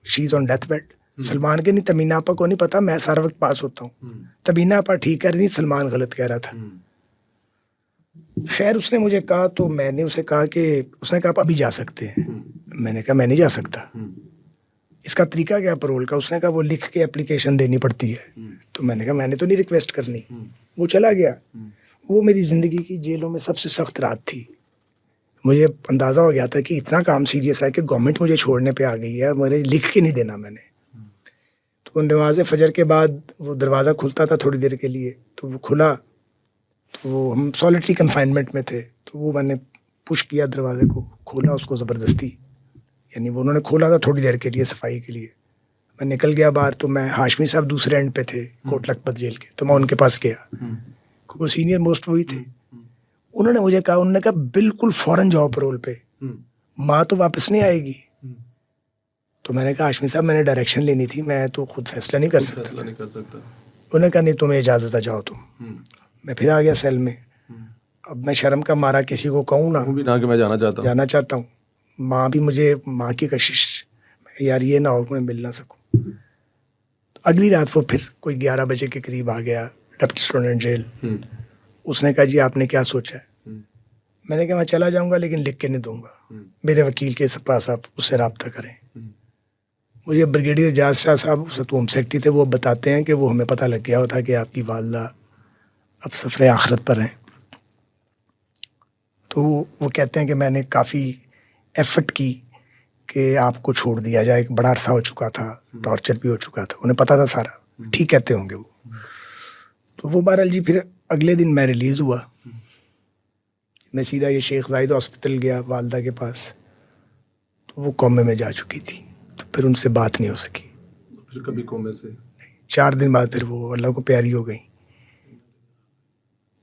شی از آن ڈیتھ بیڈ. سلمان کے نہیں, تمینہ آپا کو نہیں پتا, میں سارا وقت پاس ہوتا ہوں. تمینہ آپا ٹھیک کہہ رہی, سلمان غلط کہہ رہا تھا. خیر اس نے مجھے کہا تو میں نے اسے کہا کہ اس نے کہا آپ ابھی جا سکتے ہیں. میں نے کہا میں نہیں جا سکتا. اس کا طریقہ کیا پرول کا؟ اس نے کہا وہ لکھ کے اپلیکیشن دینی پڑتی ہے. تو میں نے کہا میں نے تو نہیں ریکویسٹ کرنی. وہ چلا گیا. وہ میری زندگی کی جیلوں میں سب سے سخت رات تھی. مجھے اندازہ ہو گیا تھا کہ اتنا کام سیریس ہے کہ گورنمنٹ مجھے چھوڑنے پہ آ گئی ہے, مجھے لکھ کے نہیں دینا میں نے. تو نماز فجر کے بعد وہ دروازہ کھلتا تھا تھوڑی دیر کے لیے, تو وہ کھلا تو وہ ہم سولیٹری کنفائنمنٹ میں تھے. تو وہ میں نے پش کیا دروازے کو, کھولا اس کو زبردستی, یعنی وہ انہوں نے کھولا تھا تھوڑی دیر کے لیے صفائی کے لیے. میں نکل گیا باہر تو میں ہاشمی صاحب دوسرے اینڈ پہ تھے کوٹ لکھپت جیل کے, تو میں ان کے پاس گیا کیونکہ سینئر موسٹ وہی تھے. انہوں نے مجھے کہا, انہوں نے کہا بالکل فوراً جاؤ پرول پہ, ماں تو واپس نہیں آئے گی. تو میں نے کہا ہاشمی صاحب میں نے ڈائریکشن لینی تھی, میں تو خود فیصلہ نہیں کر سکتا. انہوں نے کہا نہیں تمہیں اجازت ہے جاؤ تم. میں پھر آ گیا سیل میں. اب میں شرم کا مارا کسی کو کہوں نا کہ میں جانا چاہتا ہوں. ماں بھی مجھے, ماں کی کشش یار یہ نہ ہو کہ میں مل نہ سکوں. اگلی رات وہ پھر کوئی 11 بجے کے قریب آ گیا ڈپٹی سپرنٹینڈنٹ جیل. اس نے کہا جی آپ نے کیا سوچا ہے؟ میں نے کہا میں چلا جاؤں گا لیکن لکھ کے نہیں دوں گا. میرے وکیل کے پاس آپ اس سے رابطہ کریں. مجھے بریگیڈیئر اعجاز شاہ صاحب ہوم سیکرٹری تھے, وہ بتاتے ہیں کہ وہ ہمیں پتہ لگ گیا ہوتا کہ آپ کی والدہ اب سفر آخرت پر ہیں. تو وہ کہتے ہیں کہ میں نے کافی ایفرٹ کی کہ آپ کو چھوڑ دیا جائے. ایک بڑا عرصہ ہو چکا تھا, ٹارچر بھی ہو چکا تھا, انہیں پتا تھا سارا. ٹھیک کہتے ہوں گے وہ. تو وہ بہرحال جی پھر اگلے دن میں ریلیز ہوا. میں سیدھا یہ شیخ زاہد ہاسپٹل گیا والدہ کے پاس. تو وہ کومے میں جا چکی تھی, تو پھر ان سے بات نہیں ہو سکی. پھر کبھی کومے سے 4 دن بعد پھر وہ اللہ کو پیاری ہو گئی.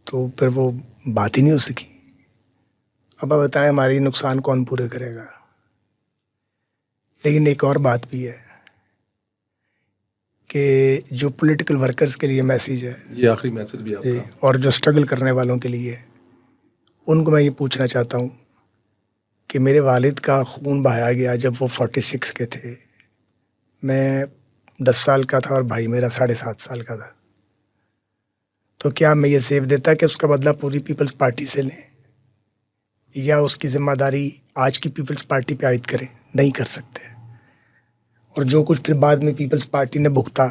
تو پھر وہ بات ہی نہیں ہو سکی. اب آپ بتائیں ہماری نقصان کون پورے کرے گا. لیکن ایک اور بات بھی ہے کہ جو پولیٹیکل ورکرز کے لیے میسیج ہے, یہ آخری میسیج بھی آپ کا, اور جو اسٹرگل کرنے والوں کے لیے, ان کو میں یہ پوچھنا چاہتا ہوں کہ میرے والد کا خون بہایا گیا جب وہ 46 کے تھے. میں 10 سال کا تھا اور بھائی میرا 7.5 سال کا تھا. تو کیا میں یہ سیو دیتا کہ اس کا بدلہ پوری پیپلز پارٹی سے لیں, یا اس کی ذمہ داری آج کی پیپلز پارٹی پہ عائد کریں؟ نہیں کر سکتے. اور جو کچھ پھر بعد میں پیپلز پارٹی نے بھگتا,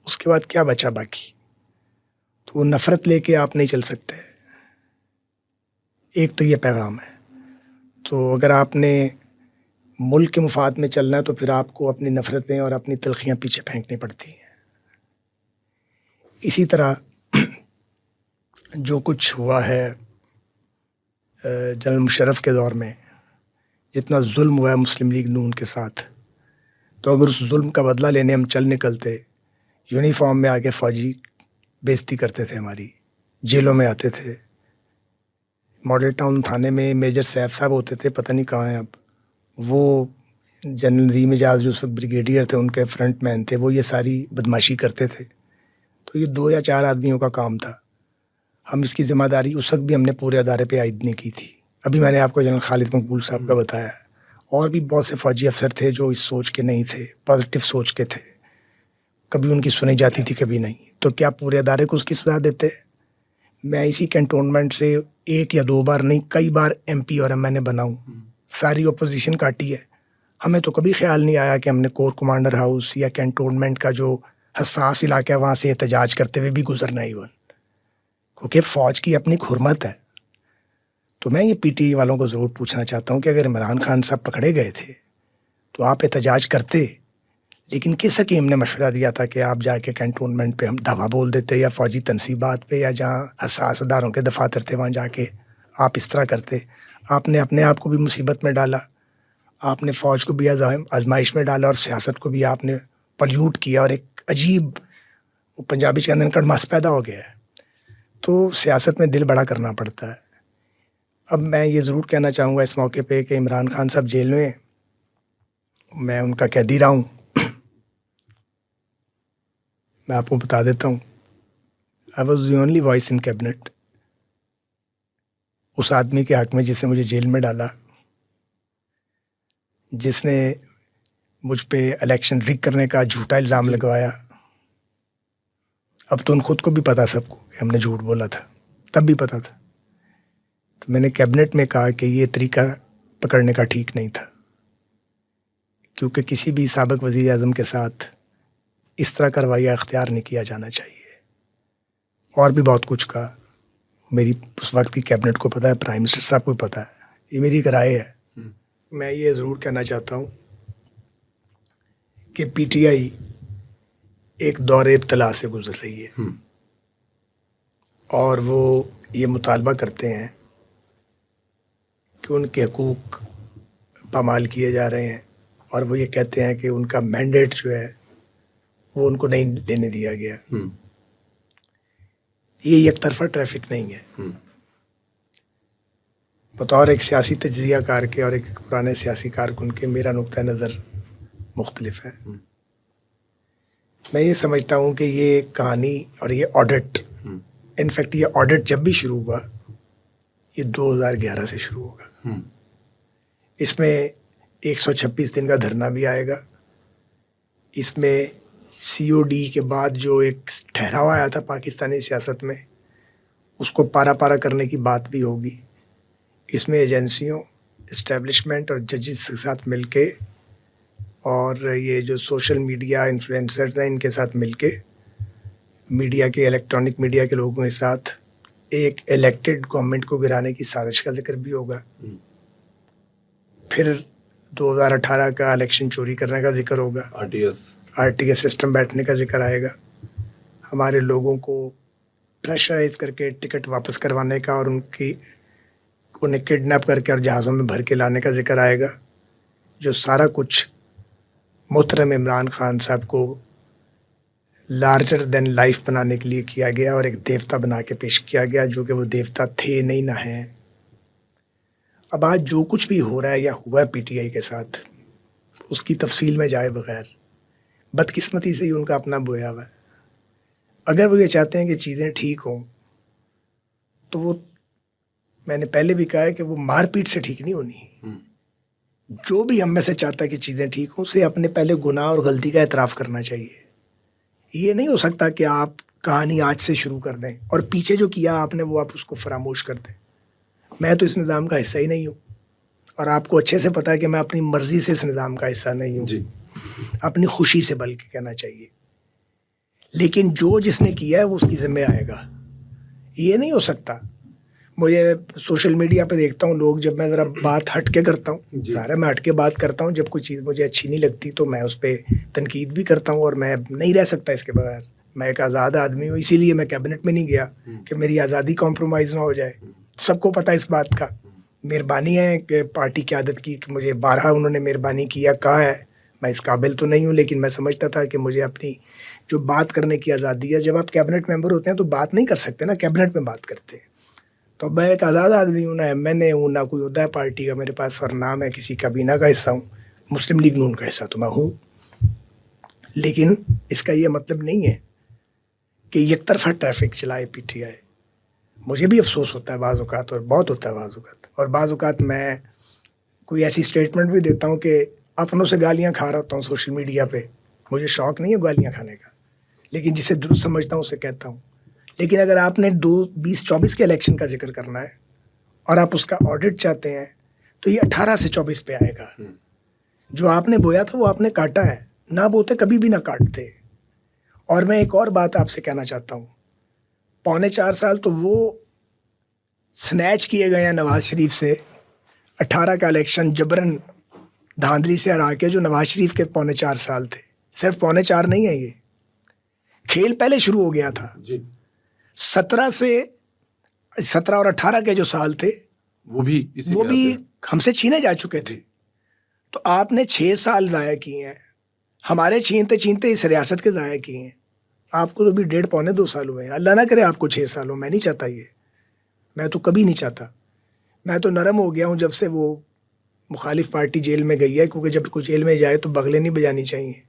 اس کے بعد کیا بچا باقی؟ تو وہ نفرت لے کے آپ نہیں چل سکتے. ایک تو یہ پیغام ہے. تو اگر آپ نے ملک کے مفاد میں چلنا ہے تو پھر آپ کو اپنی نفرتیں اور اپنی تلخیاں پیچھے پھینکنی پڑتی ہیں. اسی طرح جو کچھ ہوا ہے جنرل مشرف کے دور میں, جتنا ظلم ہوا ہے مسلم لیگ نون کے ساتھ, تو اگر اس ظلم کا بدلہ لینے ہم چل نکلتے, یونیفارم میں آگے فوجی بےزتی کرتے تھے ہماری, جیلوں میں آتے تھے. ماڈل ٹاؤن تھانے میں میجر سیف صاحب ہوتے تھے, پتہ نہیں کہاں ہیں اب. وہ جنرل نظیم اعجاز جو اس وقت بریگیڈیئر تھے, ان کے فرنٹ مین تھے, وہ یہ ساری بدماشی کرتے تھے. تو یہ 2 یا 4 آدمیوں کا کام تھا. ہم اس کی ذمہ داری اس وقت بھی ہم نے پورے ادارے پہ عائد نہیں کی تھی. ابھی میں نے آپ کو جنرل خالد مقبول صاحب کا بتایا, اور بھی بہت سے فوجی افسر تھے جو اس سوچ کے نہیں تھے, پازیٹیو سوچ کے تھے. کبھی ان کی سنی جاتی تھی, کبھی نہیں. تو کیا پورے ادارے کو اس کی سزا دیتے؟ میں اسی کنٹونمنٹ سے 1 یا 2 بار نہیں, کئی بار MP اور MNA بنا ہوں. ساری اپوزیشن کاٹی ہے. ہمیں تو کبھی خیال نہیں آیا کہ ہم نے کور کمانڈر ہاؤس یا کنٹونمنٹ کا جو حساس علاقہ ہے وہاں سے احتجاج کرتے ہوئے بھی گزرنا ہی, کیونکہ فوج کی اپنی حرمت ہے. تو میں یہ PTI والوں کو ضرور پوچھنا چاہتا ہوں کہ اگر عمران خان صاحب پکڑے گئے تھے تو آپ احتجاج کرتے, لیکن کس حکیم نے مشورہ دیا تھا کہ آپ جا کے کنٹونمنٹ پہ ہم دھوا بول دیتے یا فوجی تنصیبات پہ یا جہاں حساس اداروں کے دفاتر تھے وہاں جا کے آپ اس طرح کرتے؟ آپ نے اپنے آپ کو بھی مصیبت میں ڈالا, آپ نے فوج کو بھی آزمائش میں ڈالا اور سیاست کو بھی آپ نے پلیوٹ کیا, اور ایک عجیب پنجابی کے اندر کڑماس پیدا ہو گیا ہے. تو سیاست میں دل بڑا کرنا پڑتا ہے. اب میں یہ ضرور کہنا چاہوں گا اس موقع پہ کہ عمران خان صاحب جیل میں, میں ان کا قیدی رہا ہوں. میں آپ کو بتا دیتا ہوں, I was the only voice in cabinet. اس آدمی کے حق میں جس نے مجھے جیل میں ڈالا, جس نے مجھ پہ الیکشن ریگ کرنے کا جھوٹا الزام لگوایا. اب تو ان خود کو بھی پتا سب کو کہ ہم نے جھوٹ بولا تھا, تب بھی پتا تھا. تو میں نے کیبنٹ میں کہا کہ یہ طریقہ پکڑنے کا ٹھیک نہیں تھا, کیونکہ کسی بھی سابق وزیر اعظم کے ساتھ اس طرح کا رویہ اختیار نہیں کیا جانا چاہیے. اور بھی بہت کچھ کہا. میری اس وقت کی کیبنٹ کو پتہ ہے, پرائم منسٹر صاحب کو پتہ ہے, یہ میری ایک رائے ہے. میں یہ ضرور کہنا چاہتا ہوں کہ پی ٹی آئی ایک دور ابتلا سے گزر رہی ہے, اور وہ یہ مطالبہ کرتے ہیں کہ ان کے حقوق پامال کیے جا رہے ہیں, اور وہ یہ کہتے ہیں کہ ان کا مینڈیٹ جو ہے وہ ان کو نہیں لینے دیا گیا. یہ یک طرفہ ٹریفک نہیں ہے. بطور ایک سیاسی تجزیہ کار کے اور ایک پرانے سیاسی کارکن کے میرا نقطہ نظر مختلف ہے. میں یہ سمجھتا ہوں کہ یہ کہانی اور یہ آڈٹ, انفیکٹ یہ آڈٹ جب بھی شروع ہوا یہ 2011 سے شروع ہوگا. اس میں 126 دن کا دھرنا بھی آئے گا. اس میں سی او ڈی کے بعد جو ایک ٹھہراوا آیا تھا پاکستانی سیاست میں, اس کو پارا پارا کرنے کی بات بھی ہوگی. اس میں ایجنسیوں, اسٹیبلشمنٹ اور ججز کے ساتھ مل کے, اور یہ جو سوشل میڈیا انفلوئنسرز ہیں ان کے ساتھ مل کے, میڈیا کے, الیکٹرانک میڈیا کے لوگوں کے ساتھ ایک الیکٹڈ گورنمنٹ کو گرانے کی سازش کا ذکر بھی ہوگا. پھر 2018 کا الیکشن چوری کرنے کا ذکر ہوگا, آر ٹی ایس سسٹم بیٹھنے کا ذکر آئے گا, ہمارے لوگوں کو پریشرائز کر کے ٹکٹ واپس کروانے کا, اور انہیں کڈنیپ کر کے اور جہازوں میں بھر کے لانے کا ذکر آئے گا. جو سارا کچھ محترم عمران خان صاحب کو لارجر دین لائف بنانے کے لیے کیا گیا, اور ایک دیوتا بنا کے پیش کیا گیا, جو کہ وہ دیوتا تھے نہیں نہ ہیں. اب آج جو کچھ بھی ہو رہا ہے یا ہوا ہے پی ٹی آئی کے ساتھ, اس کی تفصیل میں جائے بغیر, بدقسمتی سے ہی ان کا اپنا بویا ہوا ہے. اگر وہ یہ چاہتے ہیں کہ چیزیں ٹھیک ہوں تو وہ, میں نے پہلے بھی کہا ہے کہ وہ مار پیٹ سے ٹھیک نہیں ہونی. جو بھی ہم میں سے چاہتا ہے کہ چیزیں ٹھیک ہوں, اسے اپنے پہلے گناہ اور غلطی کا اعتراف کرنا چاہیے. یہ نہیں ہو سکتا کہ آپ کہانی آج سے شروع کر دیں اور پیچھے جو کیا آپ نے وہ آپ اس کو فراموش کر دیں. میں تو اس نظام کا حصہ ہی نہیں ہوں, اور آپ کو اچھے سے پتا ہے کہ میں اپنی مرضی سے اس نظام کا حصہ نہیں ہوں, اپنی خوشی سے بلکہ کہنا چاہیے. لیکن جو جس نے کیا ہے وہ اس کی ذمہ آئے گا. یہ نہیں ہو سکتا. مجھے سوشل میڈیا پہ دیکھتا ہوں لوگ, جب میں ذرا بات ہٹ کے کرتا ہوں, ظاہر ہے میں ہٹ کے بات کرتا ہوں, جب کوئی چیز مجھے اچھی نہیں لگتی تو میں اس پہ تنقید بھی کرتا ہوں, اور میں نہیں رہ سکتا اس کے بغیر. میں ایک آزاد آدمی ہوں, اسی لیے میں کیبنٹ میں نہیں گیا کہ میری آزادی کمپرومائز نہ ہو جائے. سب کو پتہ اس بات کا. مہربانی ہے کہ پارٹی قیادت کی کہ مجھے بارہا انہوں نے مہربانی کیا, کہا ہے. میں اس قابل تو نہیں ہوں, لیکن میں سمجھتا تھا کہ مجھے اپنی جو بات کرنے کی آزادی ہے, جب آپ کیبنٹ ممبر ہوتے ہیں تو بات نہیں کر سکتے نا, کیبنٹ میں بات کرتے ہیں. تو میں ایک آزاد آدمی ہوں, نہ ایم این اے ہوں, نہ کوئی عہدہ ہے پارٹی کا میرے پاس, اور نہ میں کسی کابینہ کا حصہ ہوں. مسلم لیگ نون کا حصہ تو میں ہوں, لیکن اس کا یہ مطلب نہیں ہے کہ یک طرفہ ٹریفک چلائے پی ٹی آئی. مجھے بھی افسوس ہوتا ہے بعض اوقات, اور بہت ہوتا ہے بعض اوقات, اور بعض اوقات میں کوئی ایسی اسٹیٹمنٹ بھی دیتا ہوں کہ اپنوں سے گالیاں کھا رہا ہوتا ہوں سوشل میڈیا پہ. مجھے شوق نہیں ہے گالیاں کھانے کا, لیکن جسے درست سمجھتا ہوں اسے کہتا ہوں. لیکن اگر آپ نے 2024 کے الیکشن کا ذکر کرنا ہے اور آپ اس کا آڈٹ چاہتے ہیں تو یہ 18 سے 24 پہ آئے گا. جو آپ نے بویا تھا وہ آپ نے کاٹا ہے, نہ بوتے کبھی بھی نہ کاٹتے. اور میں ایک اور بات آپ سے کہنا چاہتا ہوں, 4.25 سال تو وہ سنیچ کیے گئے ہیں نواز شریف سے. 18 کا الیکشن جبرن دھاندلی سے ہرا کے جو نواز شریف کے 4.25 سال تھے, صرف 3:45 نہیں ہے, یہ کھیل پہلے شروع ہو گیا تھا. جی 17 اور 18 کے جو سال تھے وہ بھی ہم سے چھینے جا چکے تھے. تو آپ نے 6 سال ضائع کیے ہیں, ہمارے چھینتے اس ریاست کے ضائع کیے ہیں. آپ کو تو بھی 1.5-2 سال ہوئے ہیں. اللہ نہ کرے آپ کو 6 سال ہو. میں نہیں چاہتا یہ, میں تو کبھی نہیں چاہتا. میں تو نرم ہو گیا ہوں جب سے وہ مخالف پارٹی جیل میں گئی ہے, کیونکہ جب کوئی جیل میں جائے تو بغلیں نہیں بجانی چاہیے,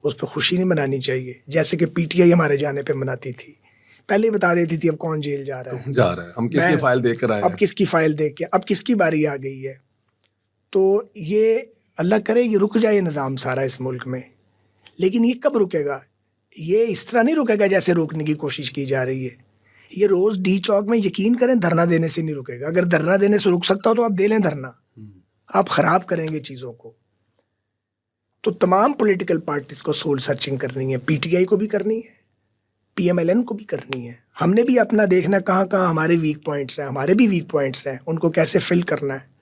اس پہ خوشی نہیں منانی چاہیے, جیسے کہ پی ٹی آئی ہمارے جانے پہ مناتی تھی. پہلے ہی بتا دیتی تھی اب کون جیل جا رہا ہے, ہم کس کی فائل دیکھ کر آئے ہیں, اب کس کی فائل دیکھ کے, اب کس کی باری آ گئی ہے. تو یہ اللہ کرے یہ رک جائے نظام سارا اس ملک میں. لیکن یہ کب رکے گا؟ یہ اس طرح نہیں رکے گا جیسے روکنے کی کوشش کی جا رہی ہے. یہ روز ڈی چوک میں یقین کریں دھرنا دینے سے نہیں رکے گا. اگر دھرنا دینے سے رک سکتا ہو تو آپ دے لیں دھرنا, آپ خراب کریں گے چیزوں کو. تو تمام پولیٹیکل پارٹیز کو سول سرچنگ کرنی ہے, پی ٹی آئی کو بھی کرنی ہے, پی ایم ایل این کو بھی کرنی ہے. ہم نے بھی اپنا دیکھنا کہاں کہاں ہمارے ویک پوائنٹس ہیں, ہمارے بھی ویک پوائنٹس ہیں, ان کو کیسے فل کرنا ہے.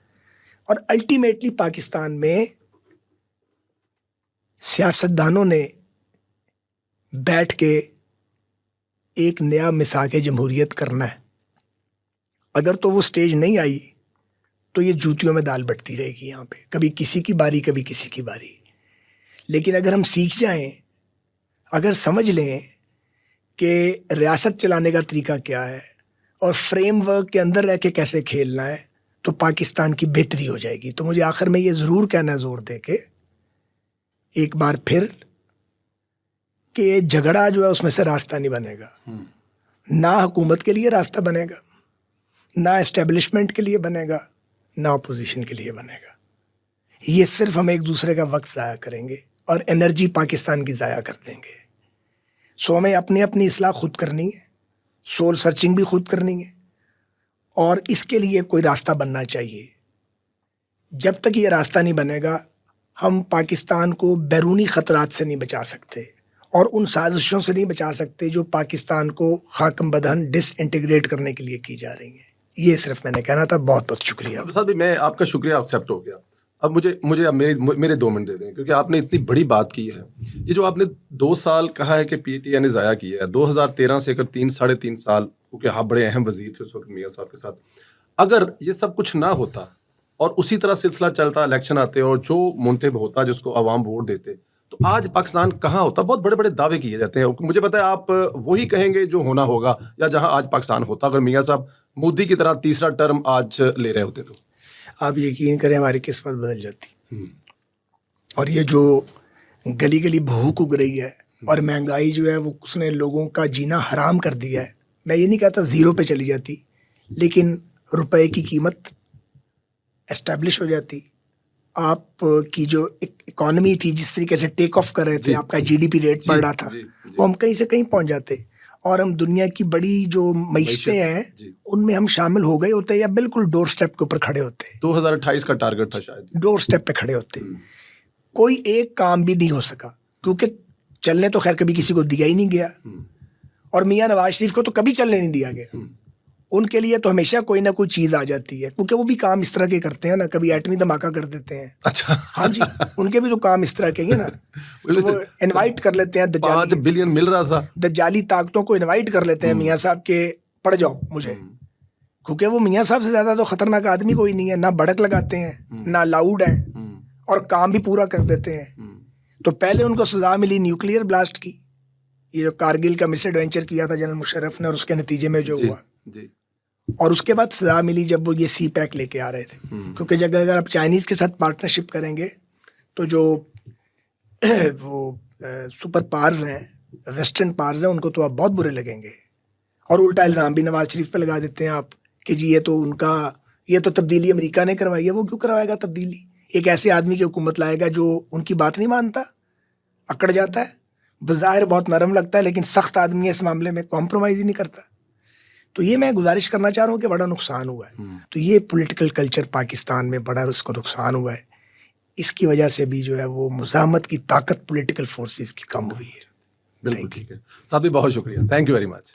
اور الٹیمیٹلی پاکستان میں سیاستدانوں نے بیٹھ کے ایک نیا مساق جمہوریت کرنا ہے. اگر تو وہ سٹیج نہیں آئی تو یہ جوتیوں میں دال بٹتی رہے گی یہاں پہ, کبھی کسی کی باری کبھی کسی کی باری. لیکن اگر ہم سیکھ جائیں, اگر سمجھ لیں کہ ریاست چلانے کا طریقہ کیا ہے اور فریم ورک کے اندر رہ کے کیسے کھیلنا ہے, تو پاکستان کی بہتری ہو جائے گی. تو مجھے آخر میں یہ ضرور کہنا زور دے کے ایک بار پھر کہ جھگڑا جو ہے اس میں سے راستہ نہیں بنے گا. نہ حکومت کے لیے راستہ بنے گا, نہ اسٹیبلشمنٹ کے لیے بنے گا, نہ اپوزیشن کے لیے بنے گا. یہ صرف ہم ایک دوسرے کا وقت ضائع کریں گے اور انرجی پاکستان کی ضائع کر دیں گے. سو ہمیں اپنی اصلاح خود کرنی ہے, سول سرچنگ بھی خود کرنی ہے, اور اس کے لیے کوئی راستہ بننا چاہیے. جب تک یہ راستہ نہیں بنے گا ہم پاکستان کو بیرونی خطرات سے نہیں بچا سکتے, اور ان سازشوں سے نہیں بچا سکتے جو پاکستان کو خاکم بدہن ڈس انٹیگریٹ کرنے کے لیے کی جا رہی ہیں. یہ صرف میں نے کہنا تھا. بہت بہت شکریہ. صاحب میں آپ کا شکریہ ایکسیپٹ ہو گیا. اب مجھے اب میرے 2 منٹ دے دیں, کیونکہ آپ نے اتنی بڑی بات کی ہے. یہ جو آپ نے 2 سال کہا ہے کہ پی ٹی آئی نے ضائع کیا ہے, 2013 سے اگر 3-3.5 سال, کیونکہ آپ بڑے اہم وزیر تھے اس وقت میاں صاحب کے ساتھ, اگر یہ سب کچھ نہ ہوتا اور اسی طرح سلسلہ چلتا, الیکشن آتے اور جو منتخب ہوتا جس کو عوام ووٹ دیتے, تو آج پاکستان کہاں ہوتا؟ بہت بڑے بڑے دعوے کیے جاتے ہیں, مجھے پتا ہے آپ وہی کہیں گے جو ہونا ہوگا, یا جہاں آج پاکستان ہوتا اگر میاں صاحب مودی کی طرح تیسرا ٹرم آج لے رہے ہوتے تو. آپ یقین کریں ہماری قسمت بدل جاتی. اور یہ جو گلی گلی بھوک اگ رہی ہے اور مہنگائی جو ہے وہ اس نے لوگوں کا جینا حرام کر دیا ہے. میں یہ نہیں کہتا 0 پہ چلی جاتی, لیکن روپے کی قیمت اسٹیبلش ہو جاتی. آپ کی جو اکانومی تھی جس طریقے سے ٹیک آف کر رہے تھے, آپ کا جی ڈی پی ریٹ بڑھ رہا تھا, وہ ہم کہیں سے کہیں پہنچ جاتے, اور ہم دنیا کی بڑی جو معیشتیں ہیں ان میں ہم شامل ہو گئے ہوتے, یا بالکل ڈور سٹیپ کے اوپر کھڑے ہوتے. 2028 کا ٹارگٹ تھا شاید, ڈور سٹیپ پہ کھڑے ہوتے. کوئی ایک کام بھی نہیں ہو سکا, کیونکہ چلنے تو خیر کبھی کسی کو دیا ہی نہیں گیا, اور میاں نواز شریف کو تو کبھی چلنے نہیں دیا گیا. ان کے لیے تو ہمیشہ کوئی نہ کوئی چیز آ جاتی ہے, کیونکہ وہ بھی کام اس طرح کے کرتے ہیں نا, کبھی ایٹمی دھماکہ کر دیتے ہیں. اچھا, ہاں جی, ان کے بھی تو کام اس طرح کے ہیں نا. وہ انوائٹ کر لیتے ہیں 5 بلین مل رہا تھا, دجالی طاقتوں کو انوائٹ کر لیتے ہیں میاں صاحب کے پڑ جاؤ مجھے, کیونکہ وہ میاں صاحب سے زیادہ تو خطرناک آدمی کوئی نہیں ہے. نہ بڑک لگاتے ہیں, نہ لاؤڈ ہیں, اور کام بھی پورا کر دیتے ہیں. تو پہلے ان کو سزا ملی نیوکلیئر بلاسٹ کی, یہ جو کارگل کا مس ایڈوینچر کیا تھا جنرل مشرف نے, اور اس کے نتیجے میں جو ہوا, اور اس کے بعد سزا ملی جب وہ یہ سی پیک لے کے آ رہے تھے. کیونکہ جب اگر آپ چائنیز کے ساتھ پارٹنرشپ کریں گے تو جو وہ سپر پاورز ہیں, ویسٹرن پاورز ہیں, ان کو تو آپ بہت برے لگیں گے. اور الٹا الزام بھی نواز شریف پہ لگا دیتے ہیں آپ کہ جی یہ تو تبدیلی امریکہ نے کروائی ہے. وہ کیوں کروائے گا تبدیلی؟ ایک ایسے آدمی کی حکومت لائے گا جو ان کی بات نہیں مانتا, اکڑ جاتا ہے, بظاہر بہت نرم لگتا ہے لیکن سخت آدمی ہے, اس معاملے میں کمپرومائز ہی نہیں کرتا. تو یہ میں گزارش کرنا چاہ رہا ہوں کہ بڑا نقصان ہوا ہے. تو یہ پولیٹیکل کلچر پاکستان میں بڑا اس کو نقصان ہوا ہے. اس کی وجہ سے بھی جو ہے وہ مزاحمت کی طاقت پولیٹیکل فورسز کی کم ہوئی ہے. بالکل ٹھیک ہے صاحب, بہت شکریہ, تھینک یو ویری مچ.